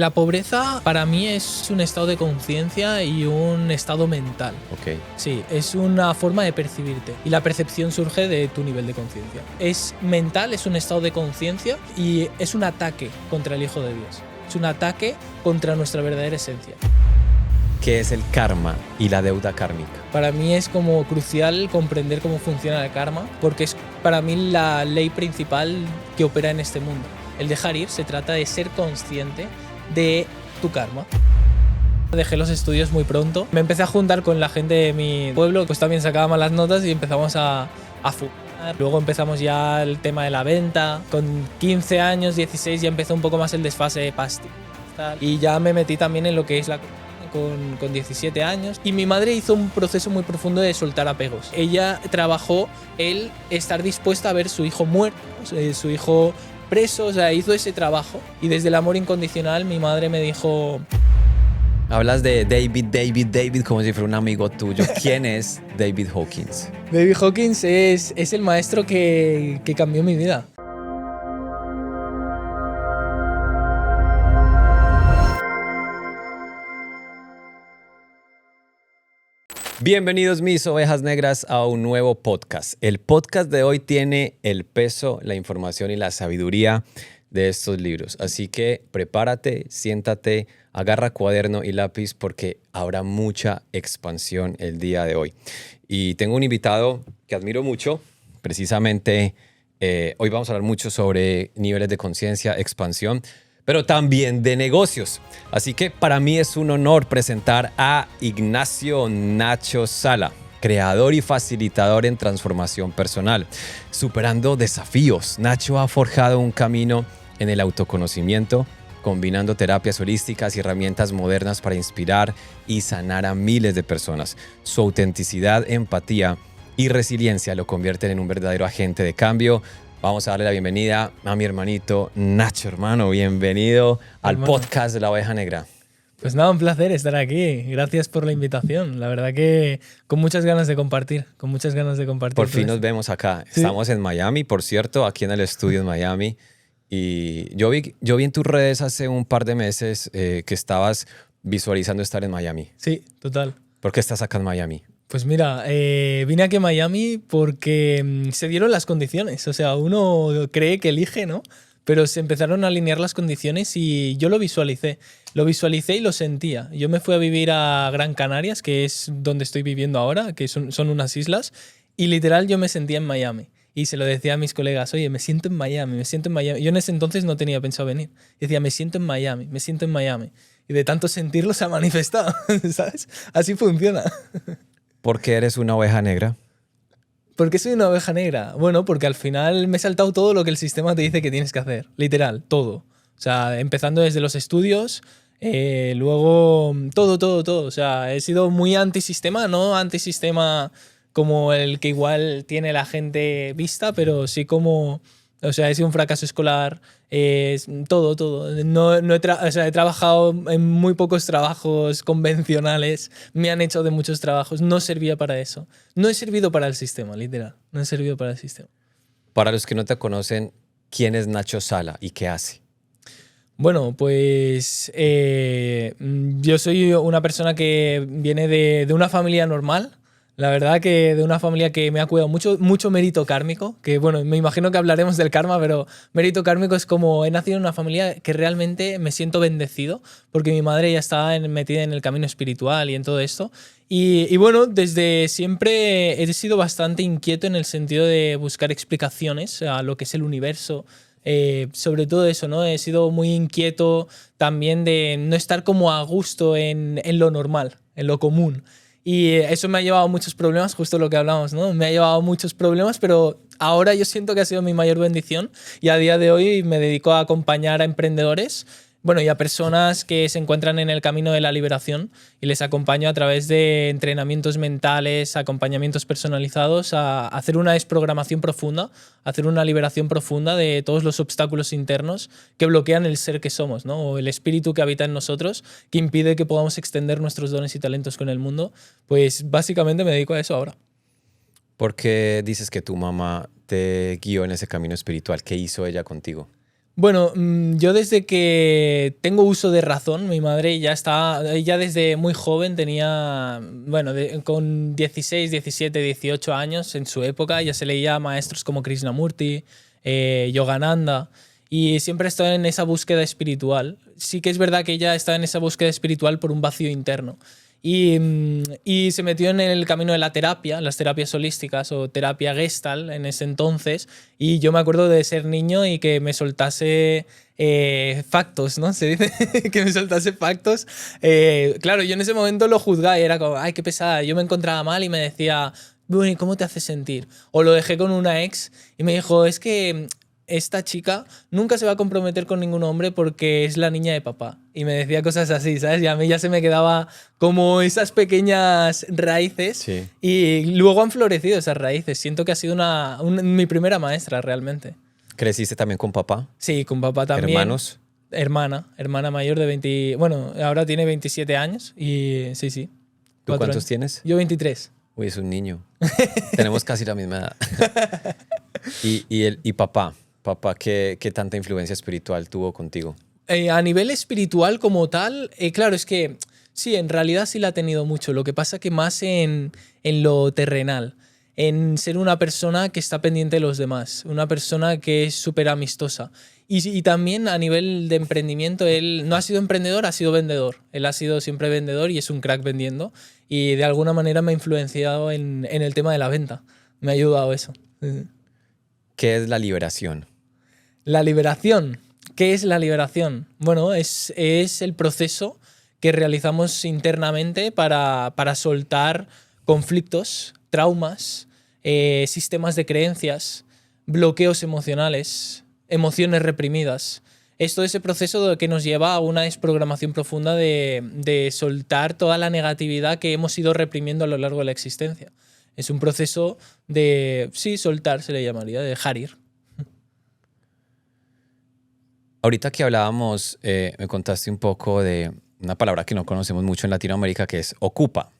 La pobreza para mí es un estado de conciencia y un estado mental. Ok. Sí, es una forma de percibirte y la percepción surge de tu nivel de conciencia. Es mental, es un estado de conciencia y es un ataque contra el Hijo de Dios. Es un ataque contra nuestra verdadera esencia. ¿Qué es el karma y la deuda kármica? Para mí es como crucial comprender cómo funciona el karma, porque es para mí la ley principal que opera en este mundo. El dejar ir se trata de ser consciente de tu karma. Dejé los estudios muy pronto. Me empecé a juntar con la gente de mi pueblo, pues también sacaba malas notas y empezamos a fumar. Luego empezamos ya el tema de la venta. Con 15 años, 16 ya empezó un poco más el desfase de pastillas. Y ya me metí también en lo que es la con 17 años. Y mi madre hizo un proceso muy profundo de soltar apegos. Ella trabajó el estar dispuesta a ver su hijo muerto, su hijo preso, o sea, hizo ese trabajo. Y desde el amor incondicional mi madre me dijo... Hablas de David como si fuera un amigo tuyo. ¿Quién es David Hawkins? David Hawkins es el maestro que cambió mi vida. Bienvenidos mis ovejas negras a un nuevo podcast. El podcast de hoy tiene el peso, la información y la sabiduría de estos libros. Así que prepárate, siéntate, agarra cuaderno y lápiz porque habrá mucha expansión el día de hoy. Y tengo un invitado que admiro mucho. Precisamente hoy vamos a hablar mucho sobre niveles de conciencia, expansión, pero también de negocios. Así que para mí es un honor presentar a Ignacio Nacho Sala, creador y facilitador en transformación personal. Superando desafíos, Nacho ha forjado un camino en el autoconocimiento, combinando terapias holísticas y herramientas modernas para inspirar y sanar a miles de personas. Su autenticidad, empatía y resiliencia lo convierten en un verdadero agente de cambio. Vamos a darle la bienvenida a mi hermanito Nacho, hermano. Bienvenido al podcast de la Oveja Negra. Pues nada, un placer estar aquí. Gracias por la invitación. La verdad que con muchas ganas de compartir, Por fin nos vemos acá. Sí. Estamos en Miami, por cierto, aquí en el estudio en Miami. Y yo vi en tus redes hace un par de meses que estabas visualizando estar en Miami. Sí, total. ¿Por qué estás acá en Miami? Pues mira, vine aquí a Miami porque se dieron las condiciones. O sea, uno cree que elige, ¿no? Pero se empezaron a alinear las condiciones y yo lo visualicé. Lo visualicé y lo sentía. Yo me fui a vivir a Gran Canarias, que es donde estoy viviendo ahora, que son unas islas, y literal yo me sentía en Miami. Y se lo decía a mis colegas, oye, me siento en Miami, me siento en Miami. Yo en ese entonces no tenía pensado venir. Y decía, me siento en Miami, me siento en Miami. Y de tanto sentirlo se ha manifestado, ¿sabes? Así funciona. ¿Por qué eres una oveja negra? ¿Por qué soy una oveja negra? Bueno, porque al final me he saltado todo lo que el sistema te dice que tienes que hacer. Literal, todo. O sea, empezando desde los estudios, luego todo. O sea, he sido muy antisistema, no antisistema como el que igual tiene la gente vista, pero sí como... O sea, he sido un fracaso escolar, todo. He trabajado en muy pocos trabajos convencionales, me han hecho de muchos trabajos, no servía para eso. No he servido para el sistema, literal, no he servido para el sistema. Para los que no te conocen, ¿quién es Nacho Sala y qué hace? Bueno, pues yo soy una persona que viene de una familia normal. La verdad que de una familia que me ha cuidado mucho mérito kármico, que bueno, me imagino que hablaremos del karma, pero mérito kármico es como he nacido en una familia que realmente me siento bendecido, porque mi madre ya estaba metida en el camino espiritual y en todo esto. Y bueno, desde siempre he sido bastante inquieto en el sentido de buscar explicaciones a lo que es el universo. Sobre todo eso, ¿no? He sido muy inquieto también de no estar como a gusto en lo normal, en lo común. Y eso me ha llevado a muchos problemas, justo lo que hablamos, ¿no? Me ha llevado a muchos problemas, pero ahora yo siento que ha sido mi mayor bendición y a día de hoy me dedico a acompañar a emprendedores, bueno, y a personas que se encuentran en el camino de la liberación y les acompaño a través de entrenamientos mentales, acompañamientos personalizados a hacer una desprogramación profunda, a hacer una liberación profunda de todos los obstáculos internos que bloquean el ser que somos, ¿no? O el espíritu que habita en nosotros, que impide que podamos extender nuestros dones y talentos con el mundo. Pues básicamente me dedico a eso ahora. ¿Por qué dices que tu mamá te guió en ese camino espiritual? ¿Qué hizo ella contigo? Bueno, yo desde que tengo uso de razón, mi madre ya desde muy joven tenía, bueno, con 16, 17, 18 años en su época, ya se leía a maestros como Krishnamurti, Yogananda, y siempre ha estado en esa búsqueda espiritual. Sí que es verdad que ella está en esa búsqueda espiritual por un vacío interno. Y se metió en el camino de la terapia, las terapias holísticas o terapia Gestalt en ese entonces. Y yo me acuerdo de ser niño y que me soltase factos, ¿no? Se dice que me soltase factos. Claro, yo en ese momento lo juzgaba y era como, ay, qué pesada. Yo me encontraba mal y me decía, bueno, ¿y cómo te hace sentir? O lo dejé con una ex y me dijo, es que esta chica nunca se va a comprometer con ningún hombre porque es la niña de papá. Y me decía cosas así, ¿sabes? Y a mí ya se me quedaba como esas pequeñas raíces. Sí. Y luego han florecido esas raíces. Siento que ha sido mi primera maestra realmente. ¿Creciste también con papá? Sí, con papá también. ¿Hermanos? Hermana mayor de 20... Bueno, ahora tiene 27 años y sí, sí. ¿Tú 4 cuántos años. tienes? Yo 23. Uy, es un niño. Tenemos casi la misma edad. Y papá, ¿qué tanta influencia espiritual tuvo contigo? A nivel espiritual como tal, claro, es que sí, en realidad sí la ha tenido mucho. Lo que pasa que más en lo terrenal, en ser una persona que está pendiente de los demás, una persona que es súper amistosa. Y también a nivel de emprendimiento, él no ha sido emprendedor, ha sido vendedor. Él ha sido siempre vendedor y es un crack vendiendo. Y de alguna manera me ha influenciado en el tema de la venta. Me ha ayudado eso. ¿Qué es la liberación? La liberación. ¿Qué es la liberación? Bueno, es el proceso que realizamos internamente para soltar conflictos, traumas, sistemas de creencias, bloqueos emocionales, emociones reprimidas. Es todo ese proceso que nos lleva a una desprogramación profunda de soltar toda la negatividad que hemos ido reprimiendo a lo largo de la existencia. Es un proceso de, sí, soltar se le llamaría, de dejar ir. Ahorita que hablábamos, me contaste un poco de una palabra que no conocemos mucho en Latinoamérica, que es ocupa.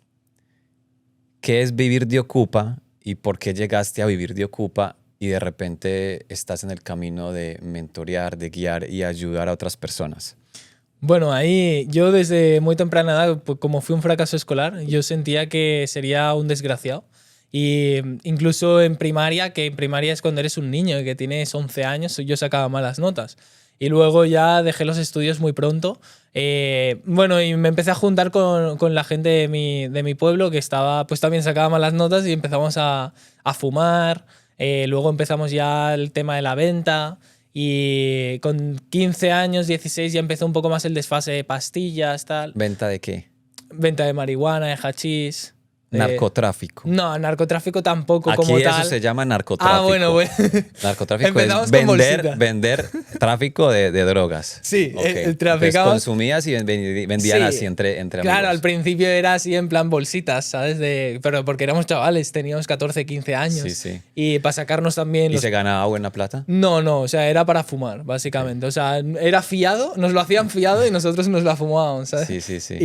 ¿Qué es vivir de ocupa y por qué llegaste a vivir de ocupa y de repente estás en el camino de mentorear, de guiar y ayudar a otras personas? Bueno, ahí yo desde muy temprana edad, pues, como fui un fracaso escolar, yo sentía que sería un desgraciado. Y incluso en primaria, que en primaria es cuando eres un niño y que tienes 11 años, yo sacaba malas notas. Y luego ya dejé los estudios muy pronto. Bueno, y me empecé a juntar con la gente de mi pueblo que estaba, pues también sacaba malas notas y empezamos a fumar. Luego empezamos ya el tema de la venta. Y con 15 años, 16, ya empezó un poco más el desfase de pastillas, tal. ¿Venta de qué? Venta de marihuana, de hachís. Narcotráfico. No, narcotráfico tampoco Aquí como eso tal. se llama narcotráfico. Ah, bueno, bueno. Narcotráfico Empezamos es con bolsita. vender tráfico de drogas. Sí, Ok. Entonces traficamos. consumías y vendían Sí. así entre amigos. Claro, al principio era así en plan bolsitas, ¿sabes? Pero porque éramos chavales, teníamos 14, 15 años. Sí, sí. Y para sacarnos también ¿Y los... se ganaba buena plata? No, o sea, era para fumar, básicamente. O sea, era fiado, nos lo hacían fiado y nosotros nos la fumábamos, ¿sabes? Sí, sí, sí.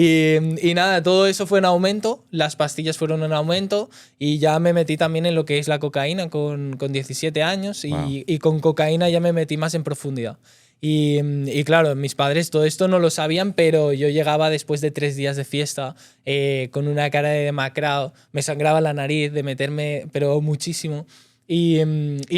Y nada, todo eso fue en aumento, las pastillas fueron en aumento y ya me metí también en lo que es la cocaína con 17 años Wow. y con cocaína ya me metí más en profundidad. Y claro, mis padres todo esto no lo sabían, pero yo llegaba después de 3 días de fiesta con una cara de demacrado, me sangraba la nariz de meterme, pero muchísimo. Y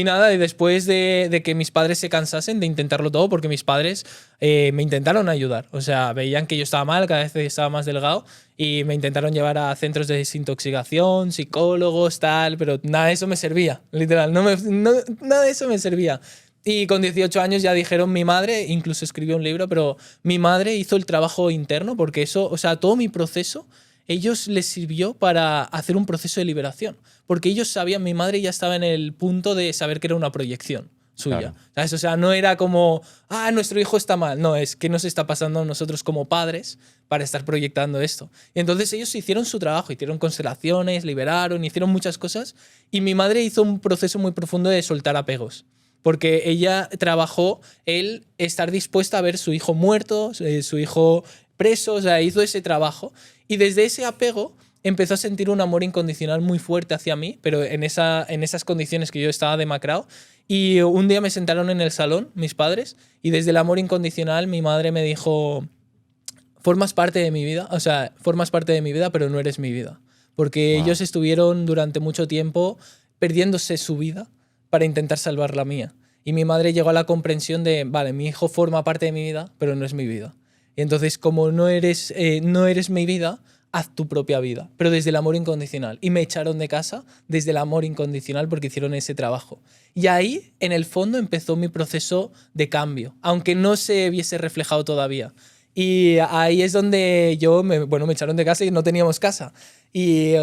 nada, y después de que mis padres se cansasen de intentarlo todo, porque mis padres me intentaron ayudar. O sea, veían que yo estaba mal, cada vez estaba más delgado, y me intentaron llevar a centros de desintoxicación, psicólogos, tal, pero nada de eso me servía, literal, nada de eso me servía. Y con 18 años ya dijeron mi madre, incluso escribió un libro, pero mi madre hizo el trabajo interno, porque eso, o sea, todo mi proceso, ellos les sirvió para hacer un proceso de liberación. Porque ellos sabían, mi madre ya estaba en el punto de saber que era una proyección suya. Claro. ¿Sabes? O sea, no era como, nuestro hijo está mal. No, es que nos está pasando a nosotros como padres para estar proyectando esto. Y entonces ellos hicieron su trabajo, hicieron constelaciones, liberaron, hicieron muchas cosas. Y mi madre hizo un proceso muy profundo de soltar apegos. Porque ella trabajó el estar dispuesta a ver su hijo muerto, su hijo preso, o sea, hizo ese trabajo. Y desde ese apego empezó a sentir un amor incondicional muy fuerte hacia mí, pero en esas condiciones que yo estaba demacrado. Y un día me sentaron en el salón, mis padres, y desde el amor incondicional mi madre me dijo, formas parte de mi vida, o sea, formas parte de mi vida, pero no eres mi vida. Porque Wow. ellos estuvieron durante mucho tiempo perdiéndose su vida para intentar salvar la mía. Y mi madre llegó a la comprensión de, vale, mi hijo forma parte de mi vida, pero no es mi vida. Y entonces, como no eres mi vida, haz tu propia vida, pero desde el amor incondicional. Y me echaron de casa desde el amor incondicional porque hicieron ese trabajo. Y ahí, en el fondo, empezó mi proceso de cambio, aunque no se viese reflejado todavía. Y ahí es donde me echaron de casa y no teníamos casa. Y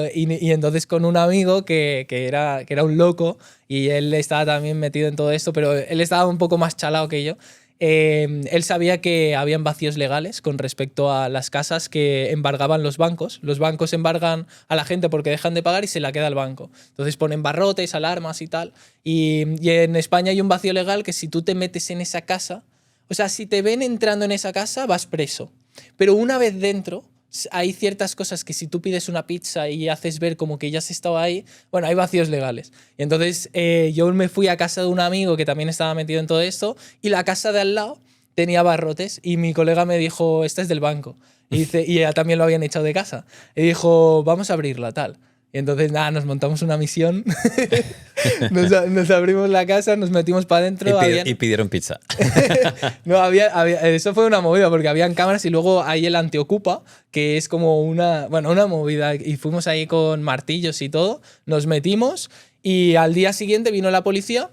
entonces con un amigo que era un loco y él estaba también metido en todo esto, pero él estaba un poco más chalado que yo. Él sabía que habían vacíos legales con respecto a las casas que embargaban los bancos. Los bancos embargan a la gente porque dejan de pagar y se la queda el banco. Entonces ponen barrotes, alarmas y tal. Y en España hay un vacío legal que si tú te metes en esa casa, o sea, si te ven entrando en esa casa, vas preso. Pero una vez dentro, hay ciertas cosas que si tú pides una pizza y haces ver como que ya has estado ahí, bueno, hay vacíos legales. Y entonces yo me fui a casa de un amigo que también estaba metido en todo esto y la casa de al lado tenía barrotes y mi colega me dijo, esta es del banco. Y ella también lo habían echado de casa. Y dijo, vamos a abrirla, tal. Y entonces, nada, nos montamos una misión, nos abrimos la casa, nos metimos para adentro. Y pidieron pizza. No, eso fue una movida porque habían cámaras y luego hay el antiocupa, que es como una movida. Y fuimos ahí con martillos y todo, nos metimos y al día siguiente vino la policía.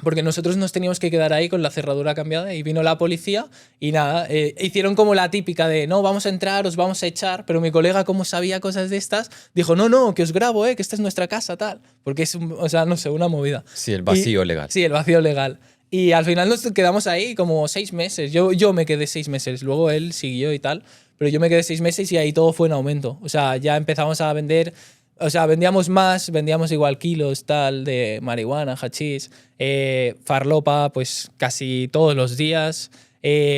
Porque nosotros nos teníamos que quedar ahí con la cerradura cambiada y vino la policía y nada, hicieron como la típica de no, vamos a entrar, os vamos a echar, pero mi colega como sabía cosas de estas, dijo no, que os grabo, que esta es nuestra casa, tal, porque es, o sea, no sé, una movida. Sí, el vacío legal. Sí, el vacío legal. Y al final nos quedamos ahí como 6 meses, yo me quedé 6 meses, luego él siguió y tal, pero yo me quedé 6 meses y ahí todo fue en aumento, o sea, ya empezamos a vender. O sea, vendíamos más, vendíamos igual kilos, tal, de marihuana, hachís, farlopa, pues casi todos los días,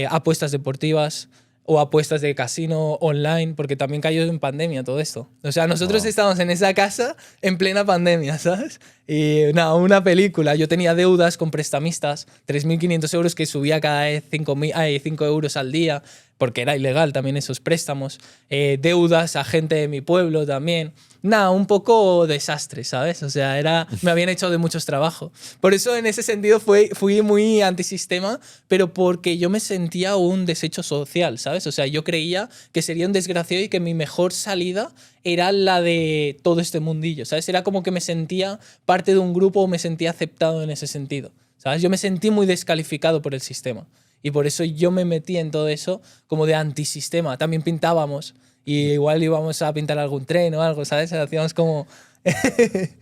apuestas deportivas o apuestas de casino online, porque también cayó en pandemia todo esto. O sea, nosotros estábamos en esa casa en plena pandemia, ¿sabes? Y nada, una película. Yo tenía deudas con prestamistas, 3.500 euros que subía cada vez 5 euros al día, porque era ilegal también esos préstamos. Deudas a gente de mi pueblo también. Nada, un poco desastre, ¿sabes? O sea, me habían echado de muchos trabajos. Por eso, en ese sentido, fui muy antisistema, pero porque yo me sentía un desecho social, ¿sabes? O sea, yo creía que sería un desgraciado y que mi mejor salida era la de todo este mundillo, ¿sabes? Era como que me sentía parte de un grupo o me sentía aceptado en ese sentido, ¿sabes? Yo me sentí muy descalificado por el sistema. Y por eso yo me metí en todo eso como de antisistema. También pintábamos. Y igual íbamos a pintar algún tren o algo, ¿sabes? Hacíamos como...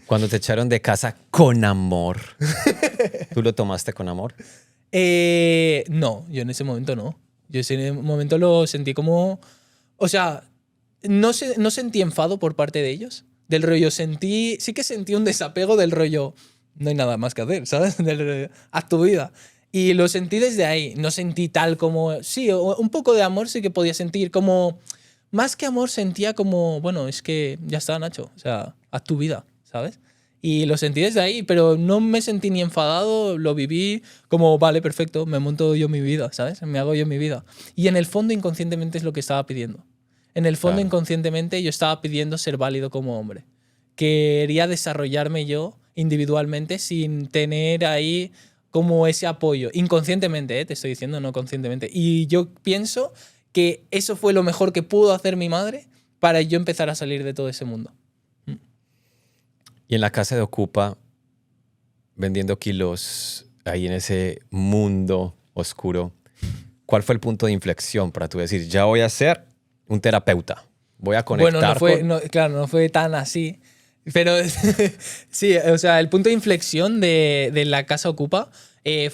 Cuando te echaron de casa con amor, ¿tú lo tomaste con amor? No, yo en ese momento no. Yo en ese momento lo sentí como... O sea, no sentí enfado por parte de ellos. Del rollo sí que sentí un desapego del rollo, no hay nada más que hacer, ¿sabes? Del rollo, haz tu vida. Y lo sentí desde ahí. No sentí tal como... Sí, un poco de amor sí que podía sentir como... Más que amor sentía como, bueno, es que ya está, Nacho, o sea, haz tu vida, ¿sabes? Y lo sentí desde ahí, pero no me sentí ni enfadado, lo viví como, vale, perfecto, me monto yo mi vida, ¿sabes? Me hago yo mi vida. Y en el fondo inconscientemente es lo que estaba pidiendo. En el fondo inconscientemente yo estaba pidiendo ser válido como hombre. Quería desarrollarme yo individualmente sin tener ahí como ese apoyo. Inconscientemente, te estoy diciendo, no conscientemente. Y yo pienso que eso fue lo mejor que pudo hacer mi madre para yo empezar a salir de todo ese mundo. Y en la casa de Ocupa, vendiendo kilos ahí en ese mundo oscuro, ¿cuál fue el punto de inflexión para tú decir, ya voy a ser un terapeuta? Voy a conectar claro, no fue tan así. Pero sí, o sea, el punto de inflexión de la casa Ocupa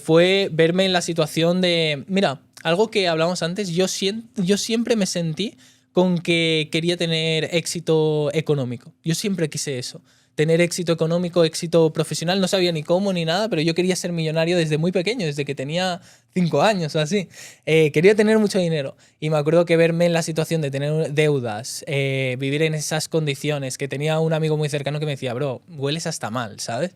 fue verme en la situación de, mira, algo que hablamos antes, yo siempre me sentí con que quería tener éxito económico. Yo siempre quise eso. Tener éxito económico, éxito profesional. No sabía ni cómo ni nada, pero yo quería ser millonario desde muy pequeño, desde que tenía 5 años o así. Quería tener mucho dinero. Y me acuerdo que verme en la situación de tener deudas, vivir en esas condiciones, que tenía un amigo muy cercano que me decía, bro, hueles hasta mal, ¿sabes?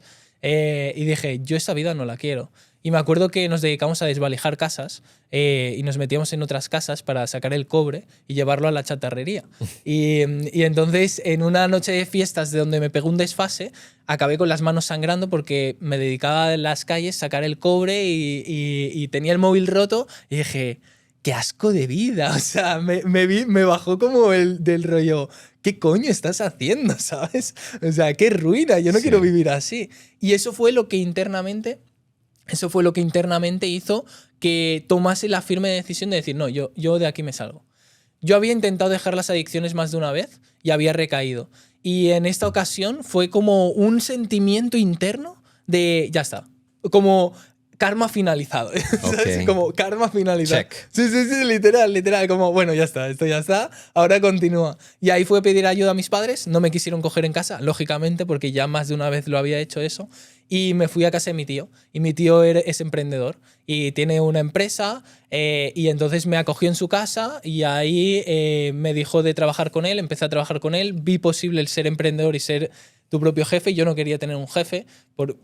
y dije, yo esta vida no la quiero. Y me acuerdo que nos dedicamos a desvalijar casas y nos metíamos en otras casas para sacar el cobre y llevarlo a la chatarrería. Y entonces, en una noche de fiestas de donde me pegó un desfase, acabé con las manos sangrando porque me dedicaba en las calles a sacar el cobre y tenía el móvil roto y dije, qué asco de vida. O sea, me bajó como el del rollo, ¿qué coño estás haciendo? ¿Sabes? O sea, qué ruina, yo no quiero vivir así. Y eso fue lo que internamente hizo que tomase la firme decisión de decir, no, yo de aquí me salgo. Yo había intentado dejar las adicciones más de una vez y había recaído. Y en esta ocasión fue como un sentimiento interno de, ya está, como karma finalizado. Okay. Como karma finalizado. Check. Sí, literal, como, bueno, ya está, esto ya está, ahora continúa. Y ahí fue a pedir ayuda a mis padres, no me quisieron coger en casa, lógicamente, porque ya más de una vez lo había hecho eso. Y me fui a casa de mi tío. Y mi tío es emprendedor y tiene una empresa y entonces me acogió en su casa y ahí me dijo de trabajar con él, empecé a trabajar con él, vi posible el ser emprendedor y ser tu propio jefe. Yo no quería tener un jefe.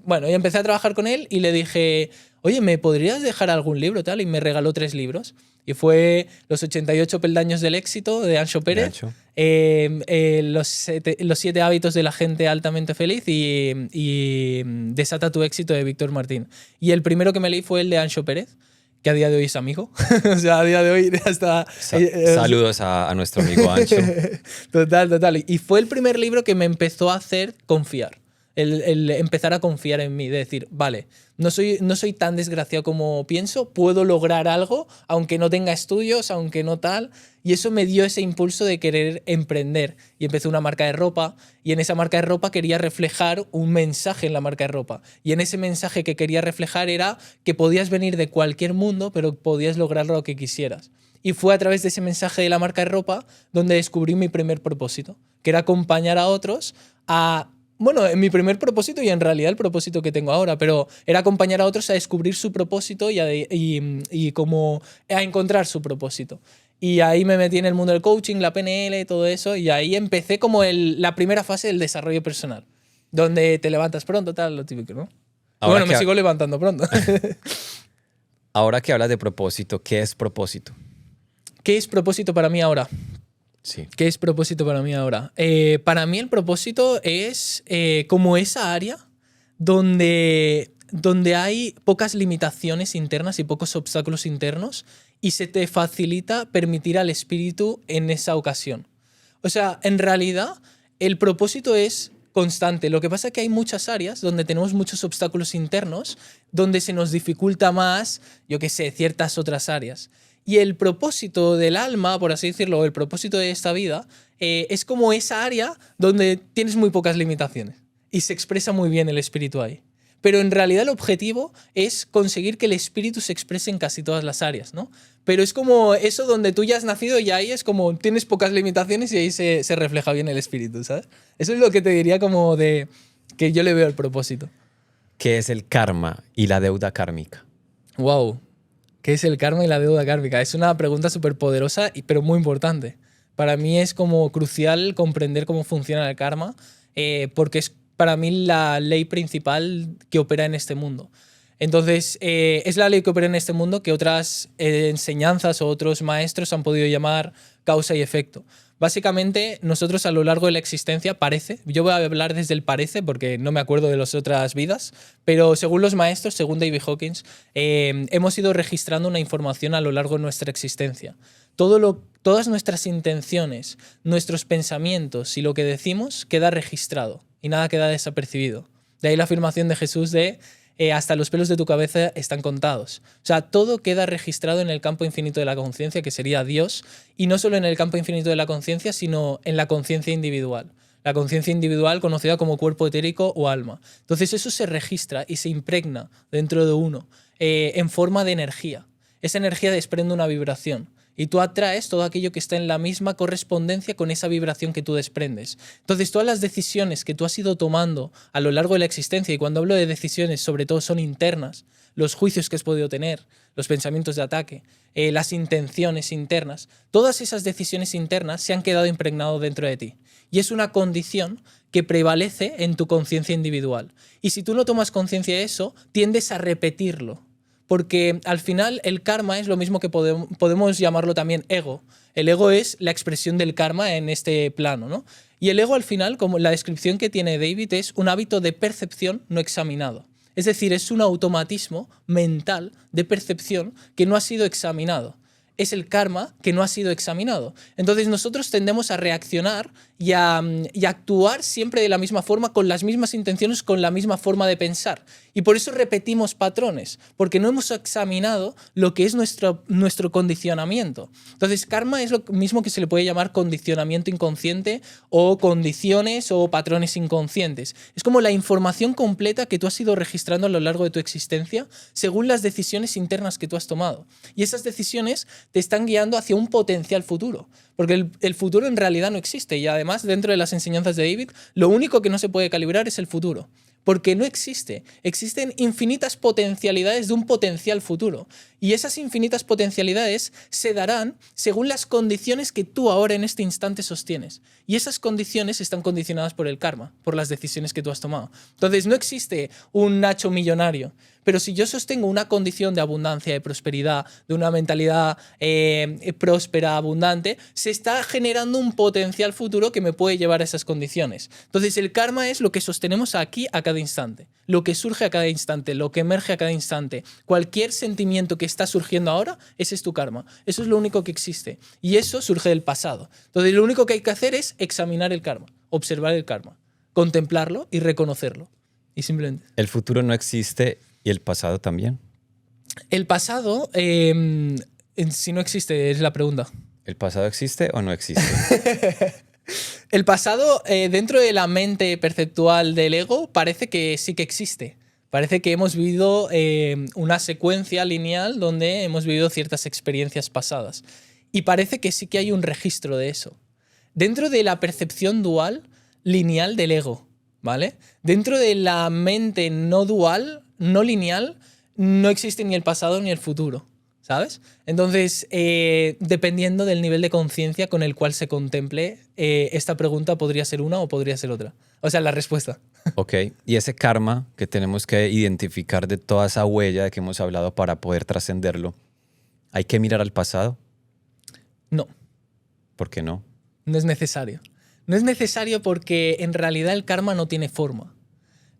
Bueno, y empecé a trabajar con él y le dije, oye, ¿me podrías dejar algún libro tal? Y me regaló 3 libros. Y fue Los 88 peldaños del éxito de Anxo Pérez, los 7 hábitos de la gente altamente feliz y Desata tu éxito de Víctor Martín. Y el primero que me leí fue el de Anxo Pérez, que a día de hoy es amigo. O sea, a día de hoy hasta... Saludos a nuestro amigo Anxo. Total. Y fue el primer libro que me empezó a hacer confiar. El empezar a confiar en mí, de decir, vale, no soy tan desgraciado como pienso, puedo lograr algo, aunque no tenga estudios, aunque no tal. Y eso me dio ese impulso de querer emprender. Y empecé una marca de ropa, y en esa marca de ropa quería reflejar un mensaje en la marca de ropa. Y en ese mensaje que quería reflejar era que podías venir de cualquier mundo, pero podías lograr lo que quisieras. Y fue a través de ese mensaje de la marca de ropa donde descubrí mi primer propósito, que era acompañar a otros a... Bueno, mi primer propósito y en realidad el propósito que tengo ahora, pero era acompañar a otros a descubrir su propósito y como a encontrar su propósito. Y ahí me metí en el mundo del coaching, la PNL, todo eso, y ahí empecé como la primera fase del desarrollo personal, donde te levantas pronto, tal, lo típico, ¿no? Bueno, me sigo levantando pronto. Ahora que hablas de propósito, ¿qué es propósito? ¿Qué es propósito para mí ahora? Sí. ¿Qué es propósito para mí ahora? Para mí el propósito es como esa área donde hay pocas limitaciones internas y pocos obstáculos internos y se te facilita permitir al espíritu en esa ocasión. O sea, en realidad el propósito es constante. Lo que pasa es que hay muchas áreas donde tenemos muchos obstáculos internos, donde se nos dificulta más, yo qué sé, ciertas otras áreas. Y el propósito del alma, por así decirlo, o el propósito de esta vida, es como esa área donde tienes muy pocas limitaciones y se expresa muy bien el espíritu ahí. Pero en realidad el objetivo es conseguir que el espíritu se exprese en casi todas las áreas, ¿no? Pero es como eso donde tú ya has nacido y ahí es como tienes pocas limitaciones y ahí se refleja bien el espíritu, ¿sabes? Eso es lo que te diría como de que yo le veo el propósito. ¿Qué es el karma y la deuda kármica? Wow. ¿Qué es el karma y la deuda kármica? Es una pregunta súper poderosa, pero muy importante. Para mí es como crucial comprender cómo funciona el karma, porque es para mí la ley principal que opera en este mundo. Entonces, es la ley que opera en este mundo que otras enseñanzas o otros maestros han podido llamar causa y efecto. Básicamente, nosotros a lo largo de la existencia parece, yo voy a hablar desde el parece porque no me acuerdo de las otras vidas, pero según los maestros, según David Hawkins, hemos ido registrando una información a lo largo de nuestra existencia. Todas nuestras intenciones, nuestros pensamientos y lo que decimos queda registrado y nada queda desapercibido. De ahí la afirmación de Jesús de hasta los pelos de tu cabeza están contados. O sea, todo queda registrado en el campo infinito de la conciencia, que sería Dios, y no solo en el campo infinito de la conciencia, sino en la conciencia individual. La conciencia individual conocida como cuerpo etérico o alma. Entonces eso se registra y se impregna dentro de uno en forma de energía. Esa energía desprende una vibración y tú atraes todo aquello que está en la misma correspondencia con esa vibración que tú desprendes. Entonces, todas las decisiones que tú has ido tomando a lo largo de la existencia, y cuando hablo de decisiones, sobre todo son internas, los juicios que has podido tener, los pensamientos de ataque, las intenciones internas, todas esas decisiones internas se han quedado impregnadas dentro de ti. Y es una condición que prevalece en tu conciencia individual. Y si tú no tomas conciencia de eso, tiendes a repetirlo. Porque al final el karma es lo mismo que podemos llamarlo también ego. El ego es la expresión del karma en este plano, ¿no? Y el ego al final, como la descripción que tiene David, es un hábito de percepción no examinado. Es decir, es un automatismo mental de percepción que no ha sido examinado. Es el karma que no ha sido examinado. Entonces nosotros tendemos a reaccionar y a actuar siempre de la misma forma, con las mismas intenciones, con la misma forma de pensar. Y por eso repetimos patrones, porque no hemos examinado lo que es nuestro condicionamiento. Entonces karma es lo mismo que se le puede llamar condicionamiento inconsciente o condiciones o patrones inconscientes. Es como la información completa que tú has ido registrando a lo largo de tu existencia según las decisiones internas que tú has tomado. Y esas decisiones te están guiando hacia un potencial futuro. Porque el futuro en realidad no existe. Y además, dentro de las enseñanzas de David, lo único que no se puede calibrar es el futuro. Porque no existe. Existen infinitas potencialidades de un potencial futuro. Y esas infinitas potencialidades se darán según las condiciones que tú ahora en este instante sostienes. Y esas condiciones están condicionadas por el karma, por las decisiones que tú has tomado. Entonces no existe un Nacho millonario. Pero si yo sostengo una condición de abundancia, de prosperidad, de una mentalidad próspera, abundante, se está generando un potencial futuro que me puede llevar a esas condiciones. Entonces el karma es lo que sostenemos aquí a cada instante, lo que surge a cada instante, lo que emerge a cada instante. Cualquier sentimiento que está surgiendo ahora, ese es tu karma. Eso es lo único que existe. Y eso surge del pasado. Entonces lo único que hay que hacer es examinar el karma, observar el karma, contemplarlo y reconocerlo. Y simplemente. El futuro no existe y el pasado también. El pasado, si no existe, es la pregunta. ¿El pasado existe o no existe? El pasado, dentro de la mente perceptual del ego, parece que sí que existe. Parece que hemos vivido una secuencia lineal donde hemos vivido ciertas experiencias pasadas. Y parece que sí que hay un registro de eso. Dentro de la percepción dual lineal del ego, ¿vale? Dentro de la mente no dual, no lineal, no existe ni el pasado ni el futuro, ¿sabes? Entonces, dependiendo del nivel de conciencia con el cual se contemple, esta pregunta podría ser una o podría ser otra. O sea, la respuesta. Ok, y ese karma que tenemos que identificar de toda esa huella de que hemos hablado para poder trascenderlo, ¿hay que mirar al pasado? No. ¿Por qué no? No es necesario. No es necesario porque en realidad el karma no tiene forma.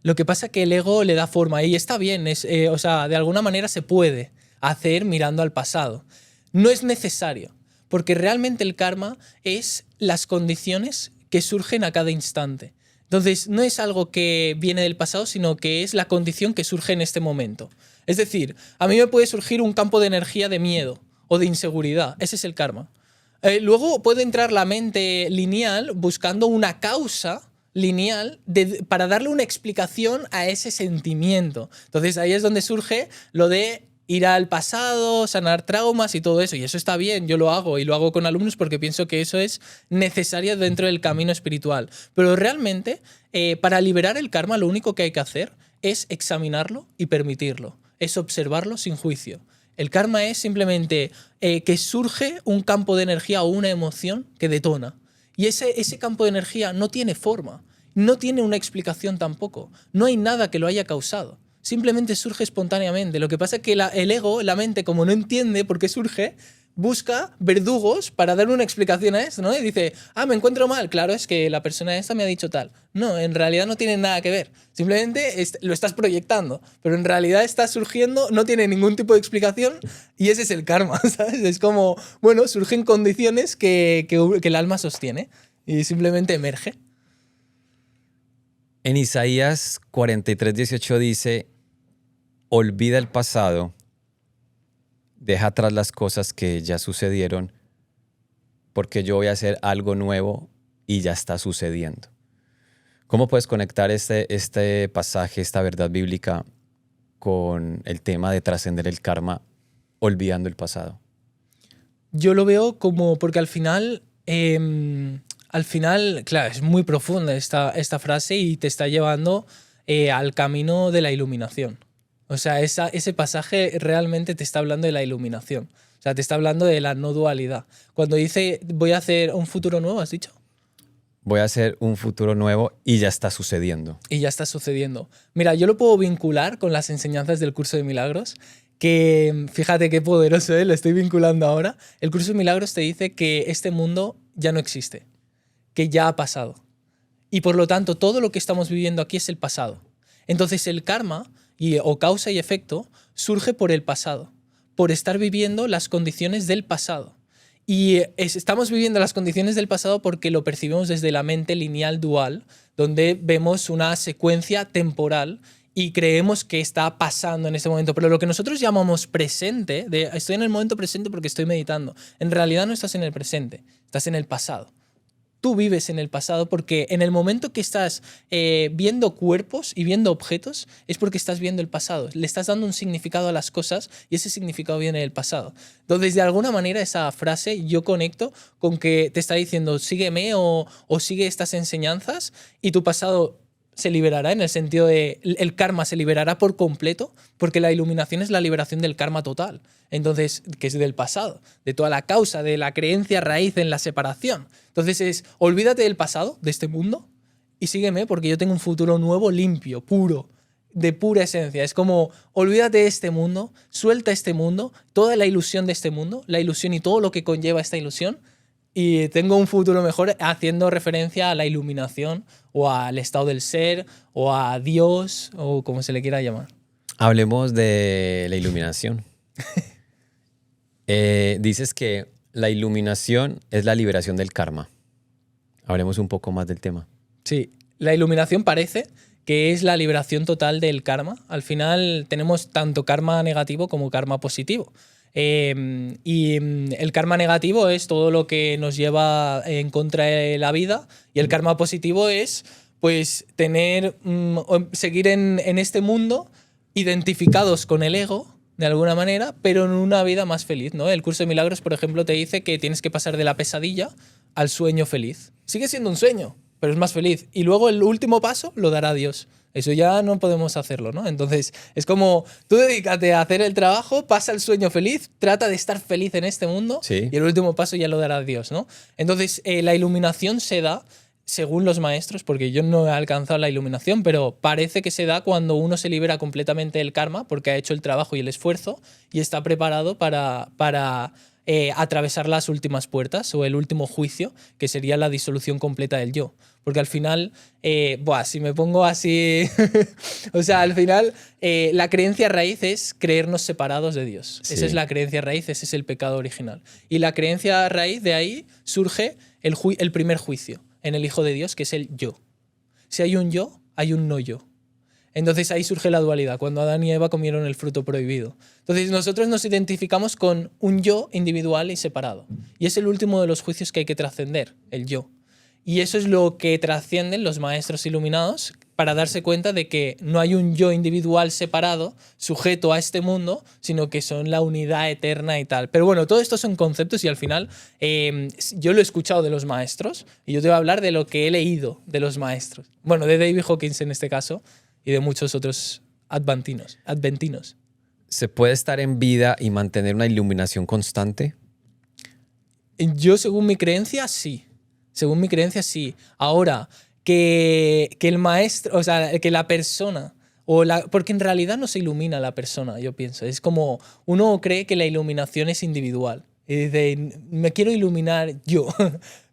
Lo que pasa es que el ego le da forma y está bien, o sea, de alguna manera se puede hacer mirando al pasado. No es necesario, porque realmente el karma es las condiciones que surgen a cada instante. Entonces, no es algo que viene del pasado, sino que es la condición que surge en este momento. Es decir, a mí me puede surgir un campo de energía de miedo o de inseguridad. Ese es el karma. Luego puede entrar la mente lineal buscando una causa lineal para darle una explicación a ese sentimiento. Entonces ahí es donde surge lo de ir al pasado, sanar traumas y todo eso. Y eso está bien, yo lo hago y lo hago con alumnos porque pienso que eso es necesario dentro del camino espiritual. Pero realmente, para liberar el karma, lo único que hay que hacer es examinarlo y permitirlo. Es observarlo sin juicio. El karma es simplemente que surge un campo de energía o una emoción que detona. Y ese campo de energía no tiene forma, no tiene una explicación tampoco. No hay nada que lo haya causado. Simplemente surge espontáneamente. Lo que pasa es que el ego, la mente, como no entiende por qué surge, busca verdugos para dar una explicación a esto, ¿no? Y dice, me encuentro mal. Claro, es que la persona esta me ha dicho tal. No, en realidad no tiene nada que ver. Simplemente lo estás proyectando. Pero en realidad está surgiendo, no tiene ningún tipo de explicación y ese es el karma, ¿sabes? Es como, bueno, surgen condiciones que el alma sostiene y simplemente emerge. En Isaías 43:18 dice, olvida el pasado, deja atrás las cosas que ya sucedieron, porque yo voy a hacer algo nuevo y ya está sucediendo. ¿Cómo puedes conectar este pasaje, esta verdad bíblica, con el tema de trascender el karma olvidando el pasado? Yo lo veo como, porque al final, claro, es muy profunda esta frase y te está llevando al camino de la iluminación. O sea, ese pasaje realmente te está hablando de la iluminación. O sea, te está hablando de la no dualidad. Cuando dice, voy a hacer un futuro nuevo, ¿has dicho? Voy a hacer un futuro nuevo y ya está sucediendo. Y ya está sucediendo. Mira, yo lo puedo vincular con las enseñanzas del curso de milagros, que fíjate qué poderoso, lo estoy vinculando ahora. El curso de milagros te dice que este mundo ya no existe, que ya ha pasado. Y por lo tanto, todo lo que estamos viviendo aquí es el pasado. Entonces el karma, o causa y efecto, surge por el pasado, por estar viviendo las condiciones del pasado. Y estamos viviendo las condiciones del pasado porque lo percibimos desde la mente lineal dual, donde vemos una secuencia temporal y creemos que está pasando en este momento. Pero lo que nosotros llamamos presente, estoy en el momento presente porque estoy meditando, en realidad no estás en el presente, estás en el pasado. Tú vives en el pasado porque en el momento que estás viendo cuerpos y viendo objetos es porque estás viendo el pasado. Le estás dando un significado a las cosas y ese significado viene del pasado. Entonces, de alguna manera, esa frase yo conecto con que te está diciendo sígueme o sigue estas enseñanzas y tu pasado se liberará, en el sentido de el karma se liberará por completo, porque la iluminación es la liberación del karma total. Entonces, que es del pasado, de toda la causa, de la creencia raíz en la separación. Entonces olvídate del pasado, de este mundo, y sígueme porque yo tengo un futuro nuevo, limpio, puro, de pura esencia. Es como, olvídate de este mundo, suelta este mundo, toda la ilusión de este mundo, la ilusión y todo lo que conlleva esta ilusión, y tengo un futuro mejor, haciendo referencia a la iluminación o al estado del ser o a Dios o como se le quiera llamar. Hablemos de la iluminación. Dices que la iluminación es la liberación del karma. Hablemos un poco más del tema. Sí, la iluminación parece que es la liberación total del karma. Al final tenemos tanto karma negativo como karma positivo. El karma negativo es todo lo que nos lleva en contra de la vida, y el karma positivo es pues seguir en este mundo identificados con el ego de alguna manera, pero en una vida más feliz, ¿no? El curso de milagros, por ejemplo, te dice que tienes que pasar de la pesadilla al sueño feliz. Sigue siendo un sueño, pero es más feliz. Y luego el último paso lo dará Dios. Eso ya no podemos hacerlo, ¿no? Entonces, es como, tú dedícate a hacer el trabajo, pasa el sueño feliz, trata de estar feliz en este mundo, Sí. y el último paso ya lo dará Dios, ¿no? Entonces, la iluminación se da, según los maestros, porque yo no he alcanzado la iluminación, pero parece que se da cuando uno se libera completamente del karma, porque ha hecho el trabajo y el esfuerzo, y está preparado para atravesar las últimas puertas o el último juicio, que sería la disolución completa del yo. Porque al final, si me pongo así, o sea, al final la creencia raíz es creernos separados de Dios. Sí. Esa es la creencia raíz, ese es el pecado original. Y la creencia raíz, de ahí surge el primer juicio en el Hijo de Dios, que es el yo. Si hay un yo, hay un no yo. Entonces ahí surge la dualidad, cuando Adán y Eva comieron el fruto prohibido. Entonces nosotros nos identificamos con un yo individual y separado. Y es el último de los juicios que hay que trascender, el yo. Y eso es lo que trascienden los maestros iluminados, para darse cuenta de que no hay un yo individual separado, sujeto a este mundo, sino que son la unidad eterna y tal. Pero bueno, todo esto son conceptos y al final yo lo he escuchado de los maestros y yo te voy a hablar de lo que he leído de los maestros. Bueno, de David Hawkins en este caso y de muchos otros adventinos. ¿Se puede estar en vida y mantener una iluminación constante? Yo, según mi creencia, sí. Según mi creencia, sí. Ahora, que el maestro, o sea, que la persona, porque en realidad no se ilumina la persona, yo pienso. Es como, uno cree que la iluminación es individual. Y dice, me quiero iluminar yo.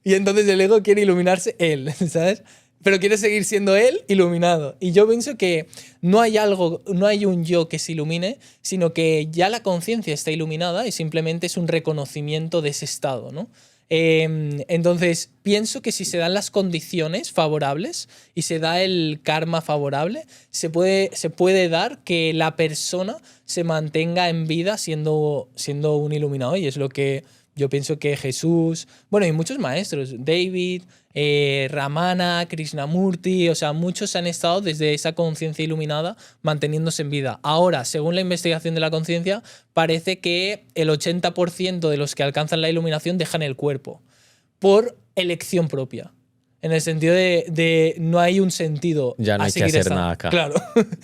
Y entonces el ego quiere iluminarse él, ¿sabes? Pero quiere seguir siendo él iluminado. Y yo pienso que no hay un yo que se ilumine, sino que ya la conciencia está iluminada y simplemente es un reconocimiento de ese estado, ¿no? Entonces, pienso que si se dan las condiciones favorables y se da el karma favorable, se puede dar que la persona se mantenga en vida siendo un iluminado, y es lo que Yo pienso que Jesús, bueno, y muchos maestros, David, Ramana, Krishnamurti, o sea, muchos han estado desde esa conciencia iluminada manteniéndose en vida. Ahora, según la investigación de la conciencia, parece que el 80% de los que alcanzan la iluminación dejan el cuerpo por elección propia. En el sentido de no hay un sentido. Ya no a hay que seguir hacer estando. nada acá. Claro.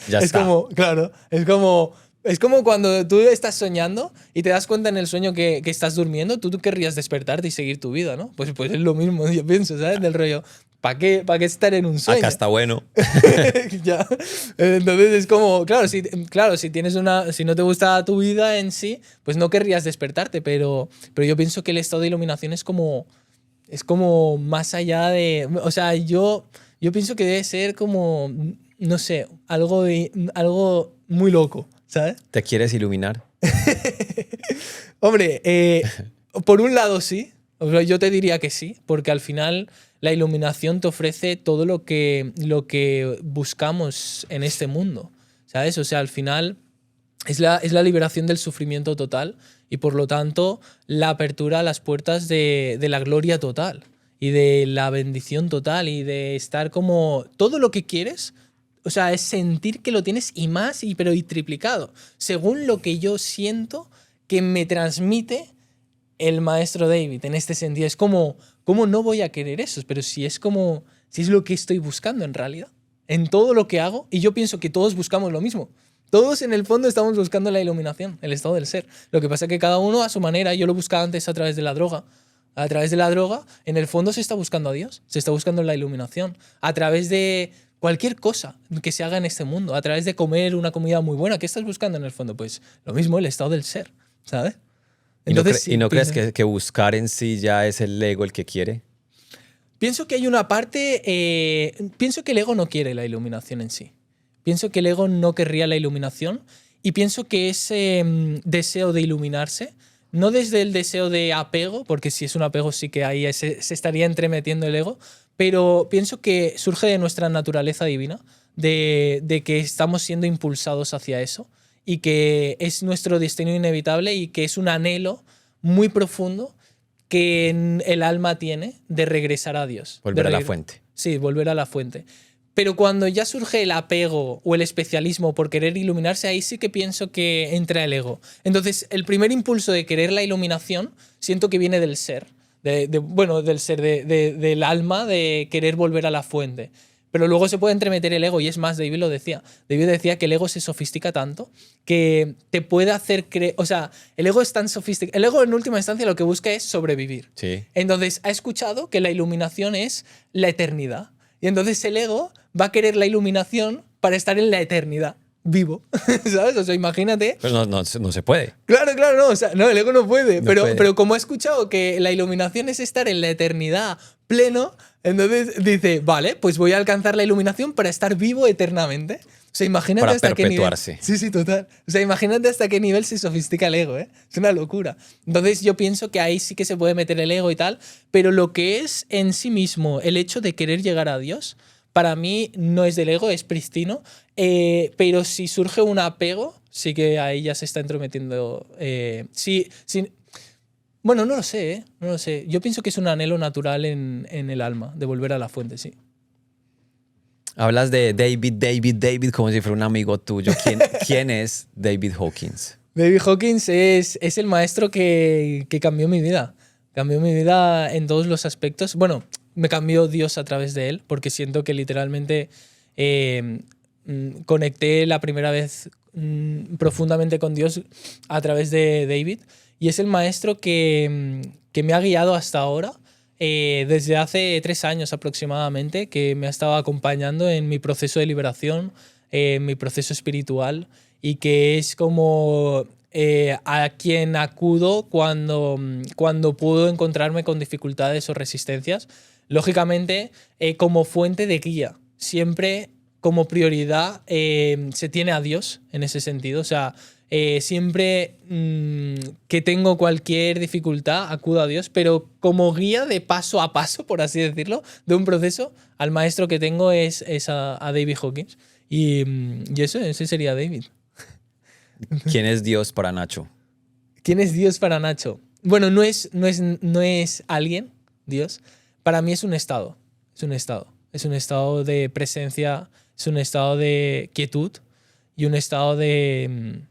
Ya es está. como, claro, es como cuando tú estás soñando y te das cuenta en el sueño que estás durmiendo, tú querrías despertarte y seguir tu vida, ¿no? Pues es lo mismo, yo pienso, ¿sabes? Del rollo, ¿para qué estar en un sueño? Acá está bueno. Ya. Entonces es como, claro, si tienes si no te gusta tu vida en sí, pues no querrías despertarte, pero yo pienso que el estado de iluminación es como más allá de, o sea, yo pienso que debe ser como, no sé, algo muy loco, ¿sabes? ¿Te quieres iluminar? Hombre, por un lado sí, o sea, yo te diría que sí, porque al final la iluminación te ofrece todo lo que buscamos en este mundo, ¿sabes? O sea, al final es la liberación del sufrimiento total y por lo tanto la apertura a las puertas de la gloria total y de la bendición total y de estar como todo lo que quieres. O sea, es sentir que lo tienes y más, pero triplicado. Según lo que yo siento que me transmite el maestro David en este sentido. Es como, ¿cómo no voy a querer eso? Pero si es lo que estoy buscando en realidad. En todo lo que hago. Y yo pienso que todos buscamos lo mismo. Todos en el fondo estamos buscando la iluminación, el estado del ser. Lo que pasa es que cada uno a su manera. Yo lo buscaba antes a través de la droga. A través de la droga, en el fondo se está buscando a Dios. Se está buscando la iluminación. A través de cualquier cosa que se haga en este mundo, a través de comer una comida muy buena, ¿qué estás buscando en el fondo? Pues lo mismo, el estado del ser, ¿sabes? Entonces, ¿Y no crees que buscar en sí ya es el ego el que quiere? Pienso que hay una parte, pienso que el ego no quiere la iluminación en sí. Pienso que el ego no querría la iluminación y pienso que ese deseo de iluminarse, no desde el deseo de apego, porque si es un apego sí que ahí se estaría entremetiendo el ego, pero pienso que surge de nuestra naturaleza divina, de que estamos siendo impulsados hacia eso y que es nuestro destino inevitable y que es un anhelo muy profundo que el alma tiene de regresar a Dios. Volver a la fuente. Sí, volver a la fuente. Pero cuando ya surge el apego o el especialismo por querer iluminarse, ahí sí que pienso que entra el ego. Entonces, el primer impulso de querer la iluminación siento que viene del ser. Del ser, del alma, de querer volver a la fuente. Pero luego se puede entremeter el ego, y es más, David lo decía. David decía que el ego se sofistica tanto que te puede hacer creer. O sea, el ego es tan sofisticado. El ego, en última instancia, lo que busca es sobrevivir. Sí. Entonces, ha escuchado que la iluminación es la eternidad. Y entonces el ego va a querer la iluminación para estar en la eternidad, vivo. ¿Sabes? O sea, imagínate. Pero no se puede. Claro, no. O sea, no, el ego no puede. No pero, puede. pero como ha escuchado que la iluminación es estar en la eternidad pleno, entonces dice, vale, pues voy a alcanzar la iluminación para estar vivo eternamente. O sea, imagínate Para hasta qué nivel. perpetuarse. Sí, total. O sea, imagínate hasta qué nivel se sofistica el ego, ¿eh? Es una locura. Entonces yo pienso que ahí sí que se puede meter el ego y tal, pero lo que es en sí mismo el hecho de querer llegar a Dios, para mí no es del ego, es pristino. Pero si surge un apego, sí que ahí ya se está entrometiendo. Bueno, no lo sé, ¿eh? No lo sé. Yo pienso que es un anhelo natural en el alma, de volver a la fuente, sí. Hablas de David como si fuera un amigo tuyo. ¿Quién es David Hawkins? David Hawkins es el maestro que cambió mi vida. Cambió mi vida en todos los aspectos. Bueno, me cambió Dios a través de él, porque siento que literalmente conecté la primera vez profundamente con Dios a través de David. Y es el maestro que me ha guiado hasta ahora, desde hace 3 años aproximadamente, que me ha estado acompañando en mi proceso de liberación, en mi proceso espiritual, y que es como a quien acudo cuando puedo encontrarme con dificultades o resistencias. Lógicamente, como fuente de guía. Siempre como prioridad se tiene a Dios en ese sentido. O sea, siempre que tengo cualquier dificultad, acudo a Dios, pero como guía de paso a paso, por así decirlo, de un proceso, al maestro que tengo es a David Hawkins. Y ese sería David. ¿Quién es Dios para Nacho? ¿Quién es Dios para Nacho? bueno, no es alguien, Dios. Para mí es un estado. Es un estado. Es un estado de presencia, es un estado de quietud y un estado de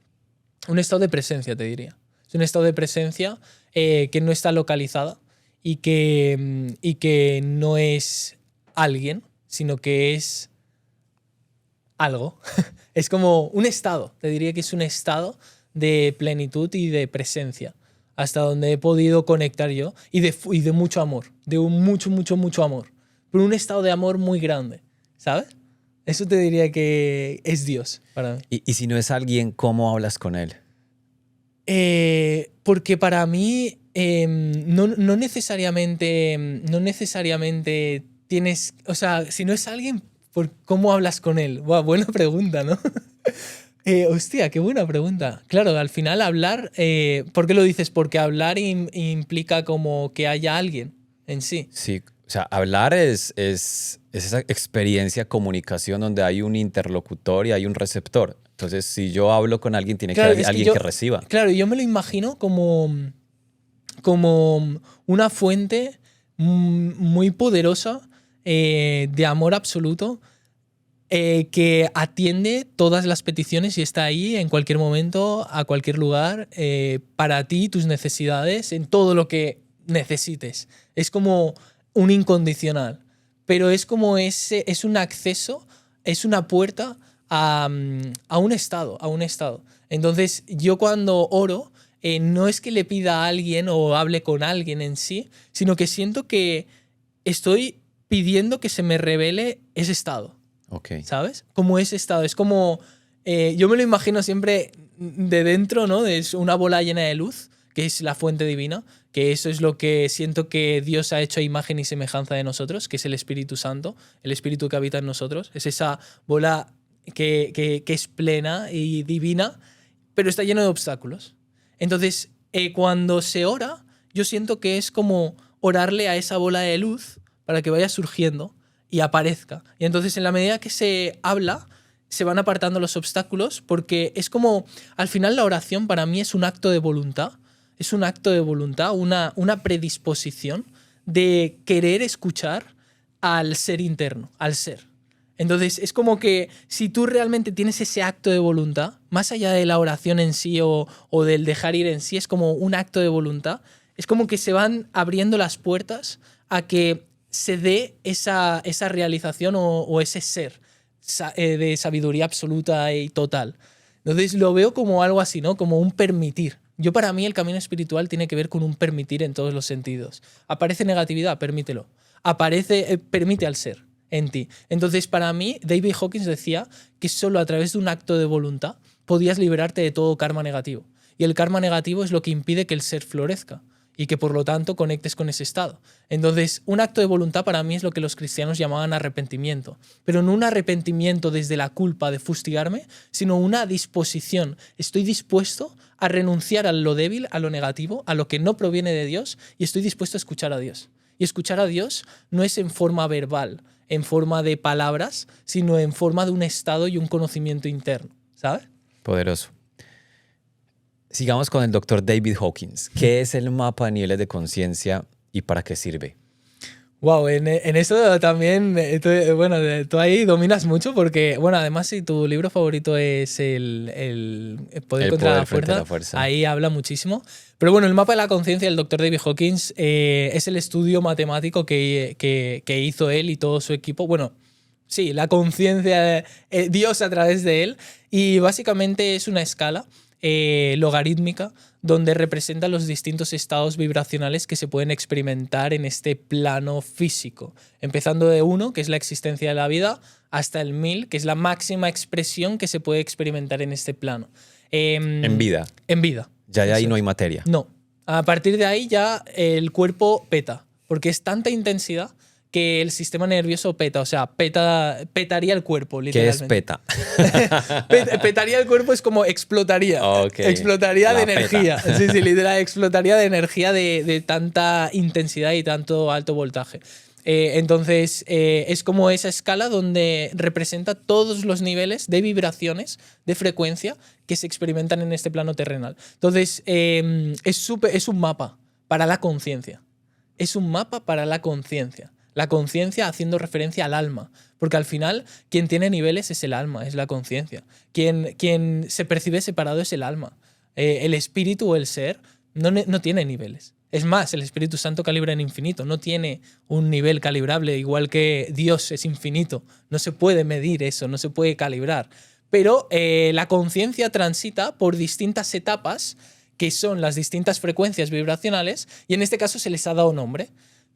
presencia, te diría. Es un estado de presencia que no está localizada y que no es alguien, sino que es algo. Es como un estado, te diría que es un estado de plenitud y de presencia, hasta donde he podido conectar yo y de mucho amor, de un mucho amor, pero un estado de amor muy grande, ¿sabes? Eso te diría que es Dios para mí. Y si no es alguien, ¿cómo hablas con él? Porque para mí no necesariamente tienes, o sea, si no es alguien, ¿cómo hablas con él? Buah, buena pregunta, ¿no? Hostia, qué buena pregunta. Claro, al final hablar, ¿por qué lo dices? Porque hablar implica como que haya alguien en sí. Sí, o sea, hablar es esa experiencia, comunicación donde hay un interlocutor y hay un receptor. Entonces, si yo hablo con alguien, tiene Claro, que haber es que alguien que reciba. claro, yo me lo imagino como una fuente muy poderosa de amor absoluto que atiende todas las peticiones y está ahí en cualquier momento, a cualquier lugar, para ti, tus necesidades, en todo lo que necesites. Es como un incondicional, pero es como es un acceso, es una puerta a un estado, a un estado. Entonces, yo cuando oro, no es que le pida a alguien o hable con alguien en sí, sino que siento que estoy pidiendo que se me revele ese estado. Ok. ¿Sabes? Como ese estado. Es como. Yo me lo imagino siempre de dentro, ¿no? Es una bola llena de luz, que es la fuente divina, que eso es lo que siento que Dios ha hecho a imagen y semejanza de nosotros, que es el Espíritu Santo, el Espíritu que habita en nosotros. Es esa bola que es plena y divina, pero está lleno de obstáculos. Entonces, cuando se ora, yo siento que es como orarle a esa bola de luz para que vaya surgiendo y aparezca. Y entonces, en la medida que se habla, se van apartando los obstáculos, porque es como, al final la oración para mí es un acto de voluntad, es un acto de voluntad, una predisposición de querer escuchar al ser interno, al ser. Entonces, es como que si tú realmente tienes ese acto de voluntad, más allá de la oración en sí o del dejar ir en sí, es como un acto de voluntad, es como que se van abriendo las puertas a que se dé esa realización o ese ser de sabiduría absoluta y total. Entonces lo veo como algo así, ¿no? Como un permitir. Yo para mí el camino espiritual tiene que ver con un permitir en todos los sentidos. Aparece negatividad, permítelo. Permite al ser en ti. Entonces para mí David Hawkins decía que solo a través de un acto de voluntad podías liberarte de todo karma negativo. Y el karma negativo es lo que impide que el ser florezca y que por lo tanto conectes con ese estado. Entonces, un acto de voluntad para mí es lo que los cristianos llamaban arrepentimiento, pero no un arrepentimiento desde la culpa de fustigarme, sino una disposición. Estoy dispuesto a renunciar a lo débil, a lo negativo, a lo que no proviene de Dios, y estoy dispuesto a escuchar a Dios. Y escuchar a Dios no es en forma verbal, en forma de palabras, sino en forma de un estado y un conocimiento interno, ¿sabes? Poderoso. Sigamos con el doctor David Hawkins. ¿Qué es el mapa de niveles de conciencia y para qué sirve? Wow, en eso también, tú ahí dominas mucho porque, bueno, además si tu libro favorito es el Poder contra la Fuerza, ahí habla muchísimo. Pero bueno, el mapa de la conciencia del doctor David Hawkins es el estudio matemático que hizo él y todo su equipo. Bueno, sí, la conciencia, Dios a través de él. Y básicamente es una escala logarítmica donde representa los distintos estados vibracionales que se pueden experimentar en este plano físico. Empezando de 1, que es la existencia de la vida, hasta el 1000, que es la máxima expresión que se puede experimentar en este plano. En vida. En vida. Ya ahí no hay materia. No. A partir de ahí ya el cuerpo peta, porque es tanta intensidad que el sistema nervioso peta, o sea, petaría el cuerpo, literalmente. ¿Qué es peta? Petaría el cuerpo es como explotaría. Okay. Explotaría La de energía. peta. Sí, literal, explotaría de energía de tanta intensidad y tanto alto voltaje. Entonces, es como esa escala donde representa todos los niveles de vibraciones, de frecuencia, que se experimentan en este plano terrenal. Entonces, es un mapa. para la conciencia. Es un mapa para la conciencia. La conciencia haciendo referencia al alma. Porque al final, quien tiene niveles es el alma, es la conciencia. Quien se percibe separado es el alma. El espíritu o el ser no tiene niveles. Es más, el Espíritu Santo calibra en infinito. No tiene un nivel calibrable, igual que Dios es infinito. No se puede medir eso, no se puede calibrar. Pero la conciencia transita por distintas etapas, que son las distintas frecuencias vibracionales, y en este caso se les ha dado nombre.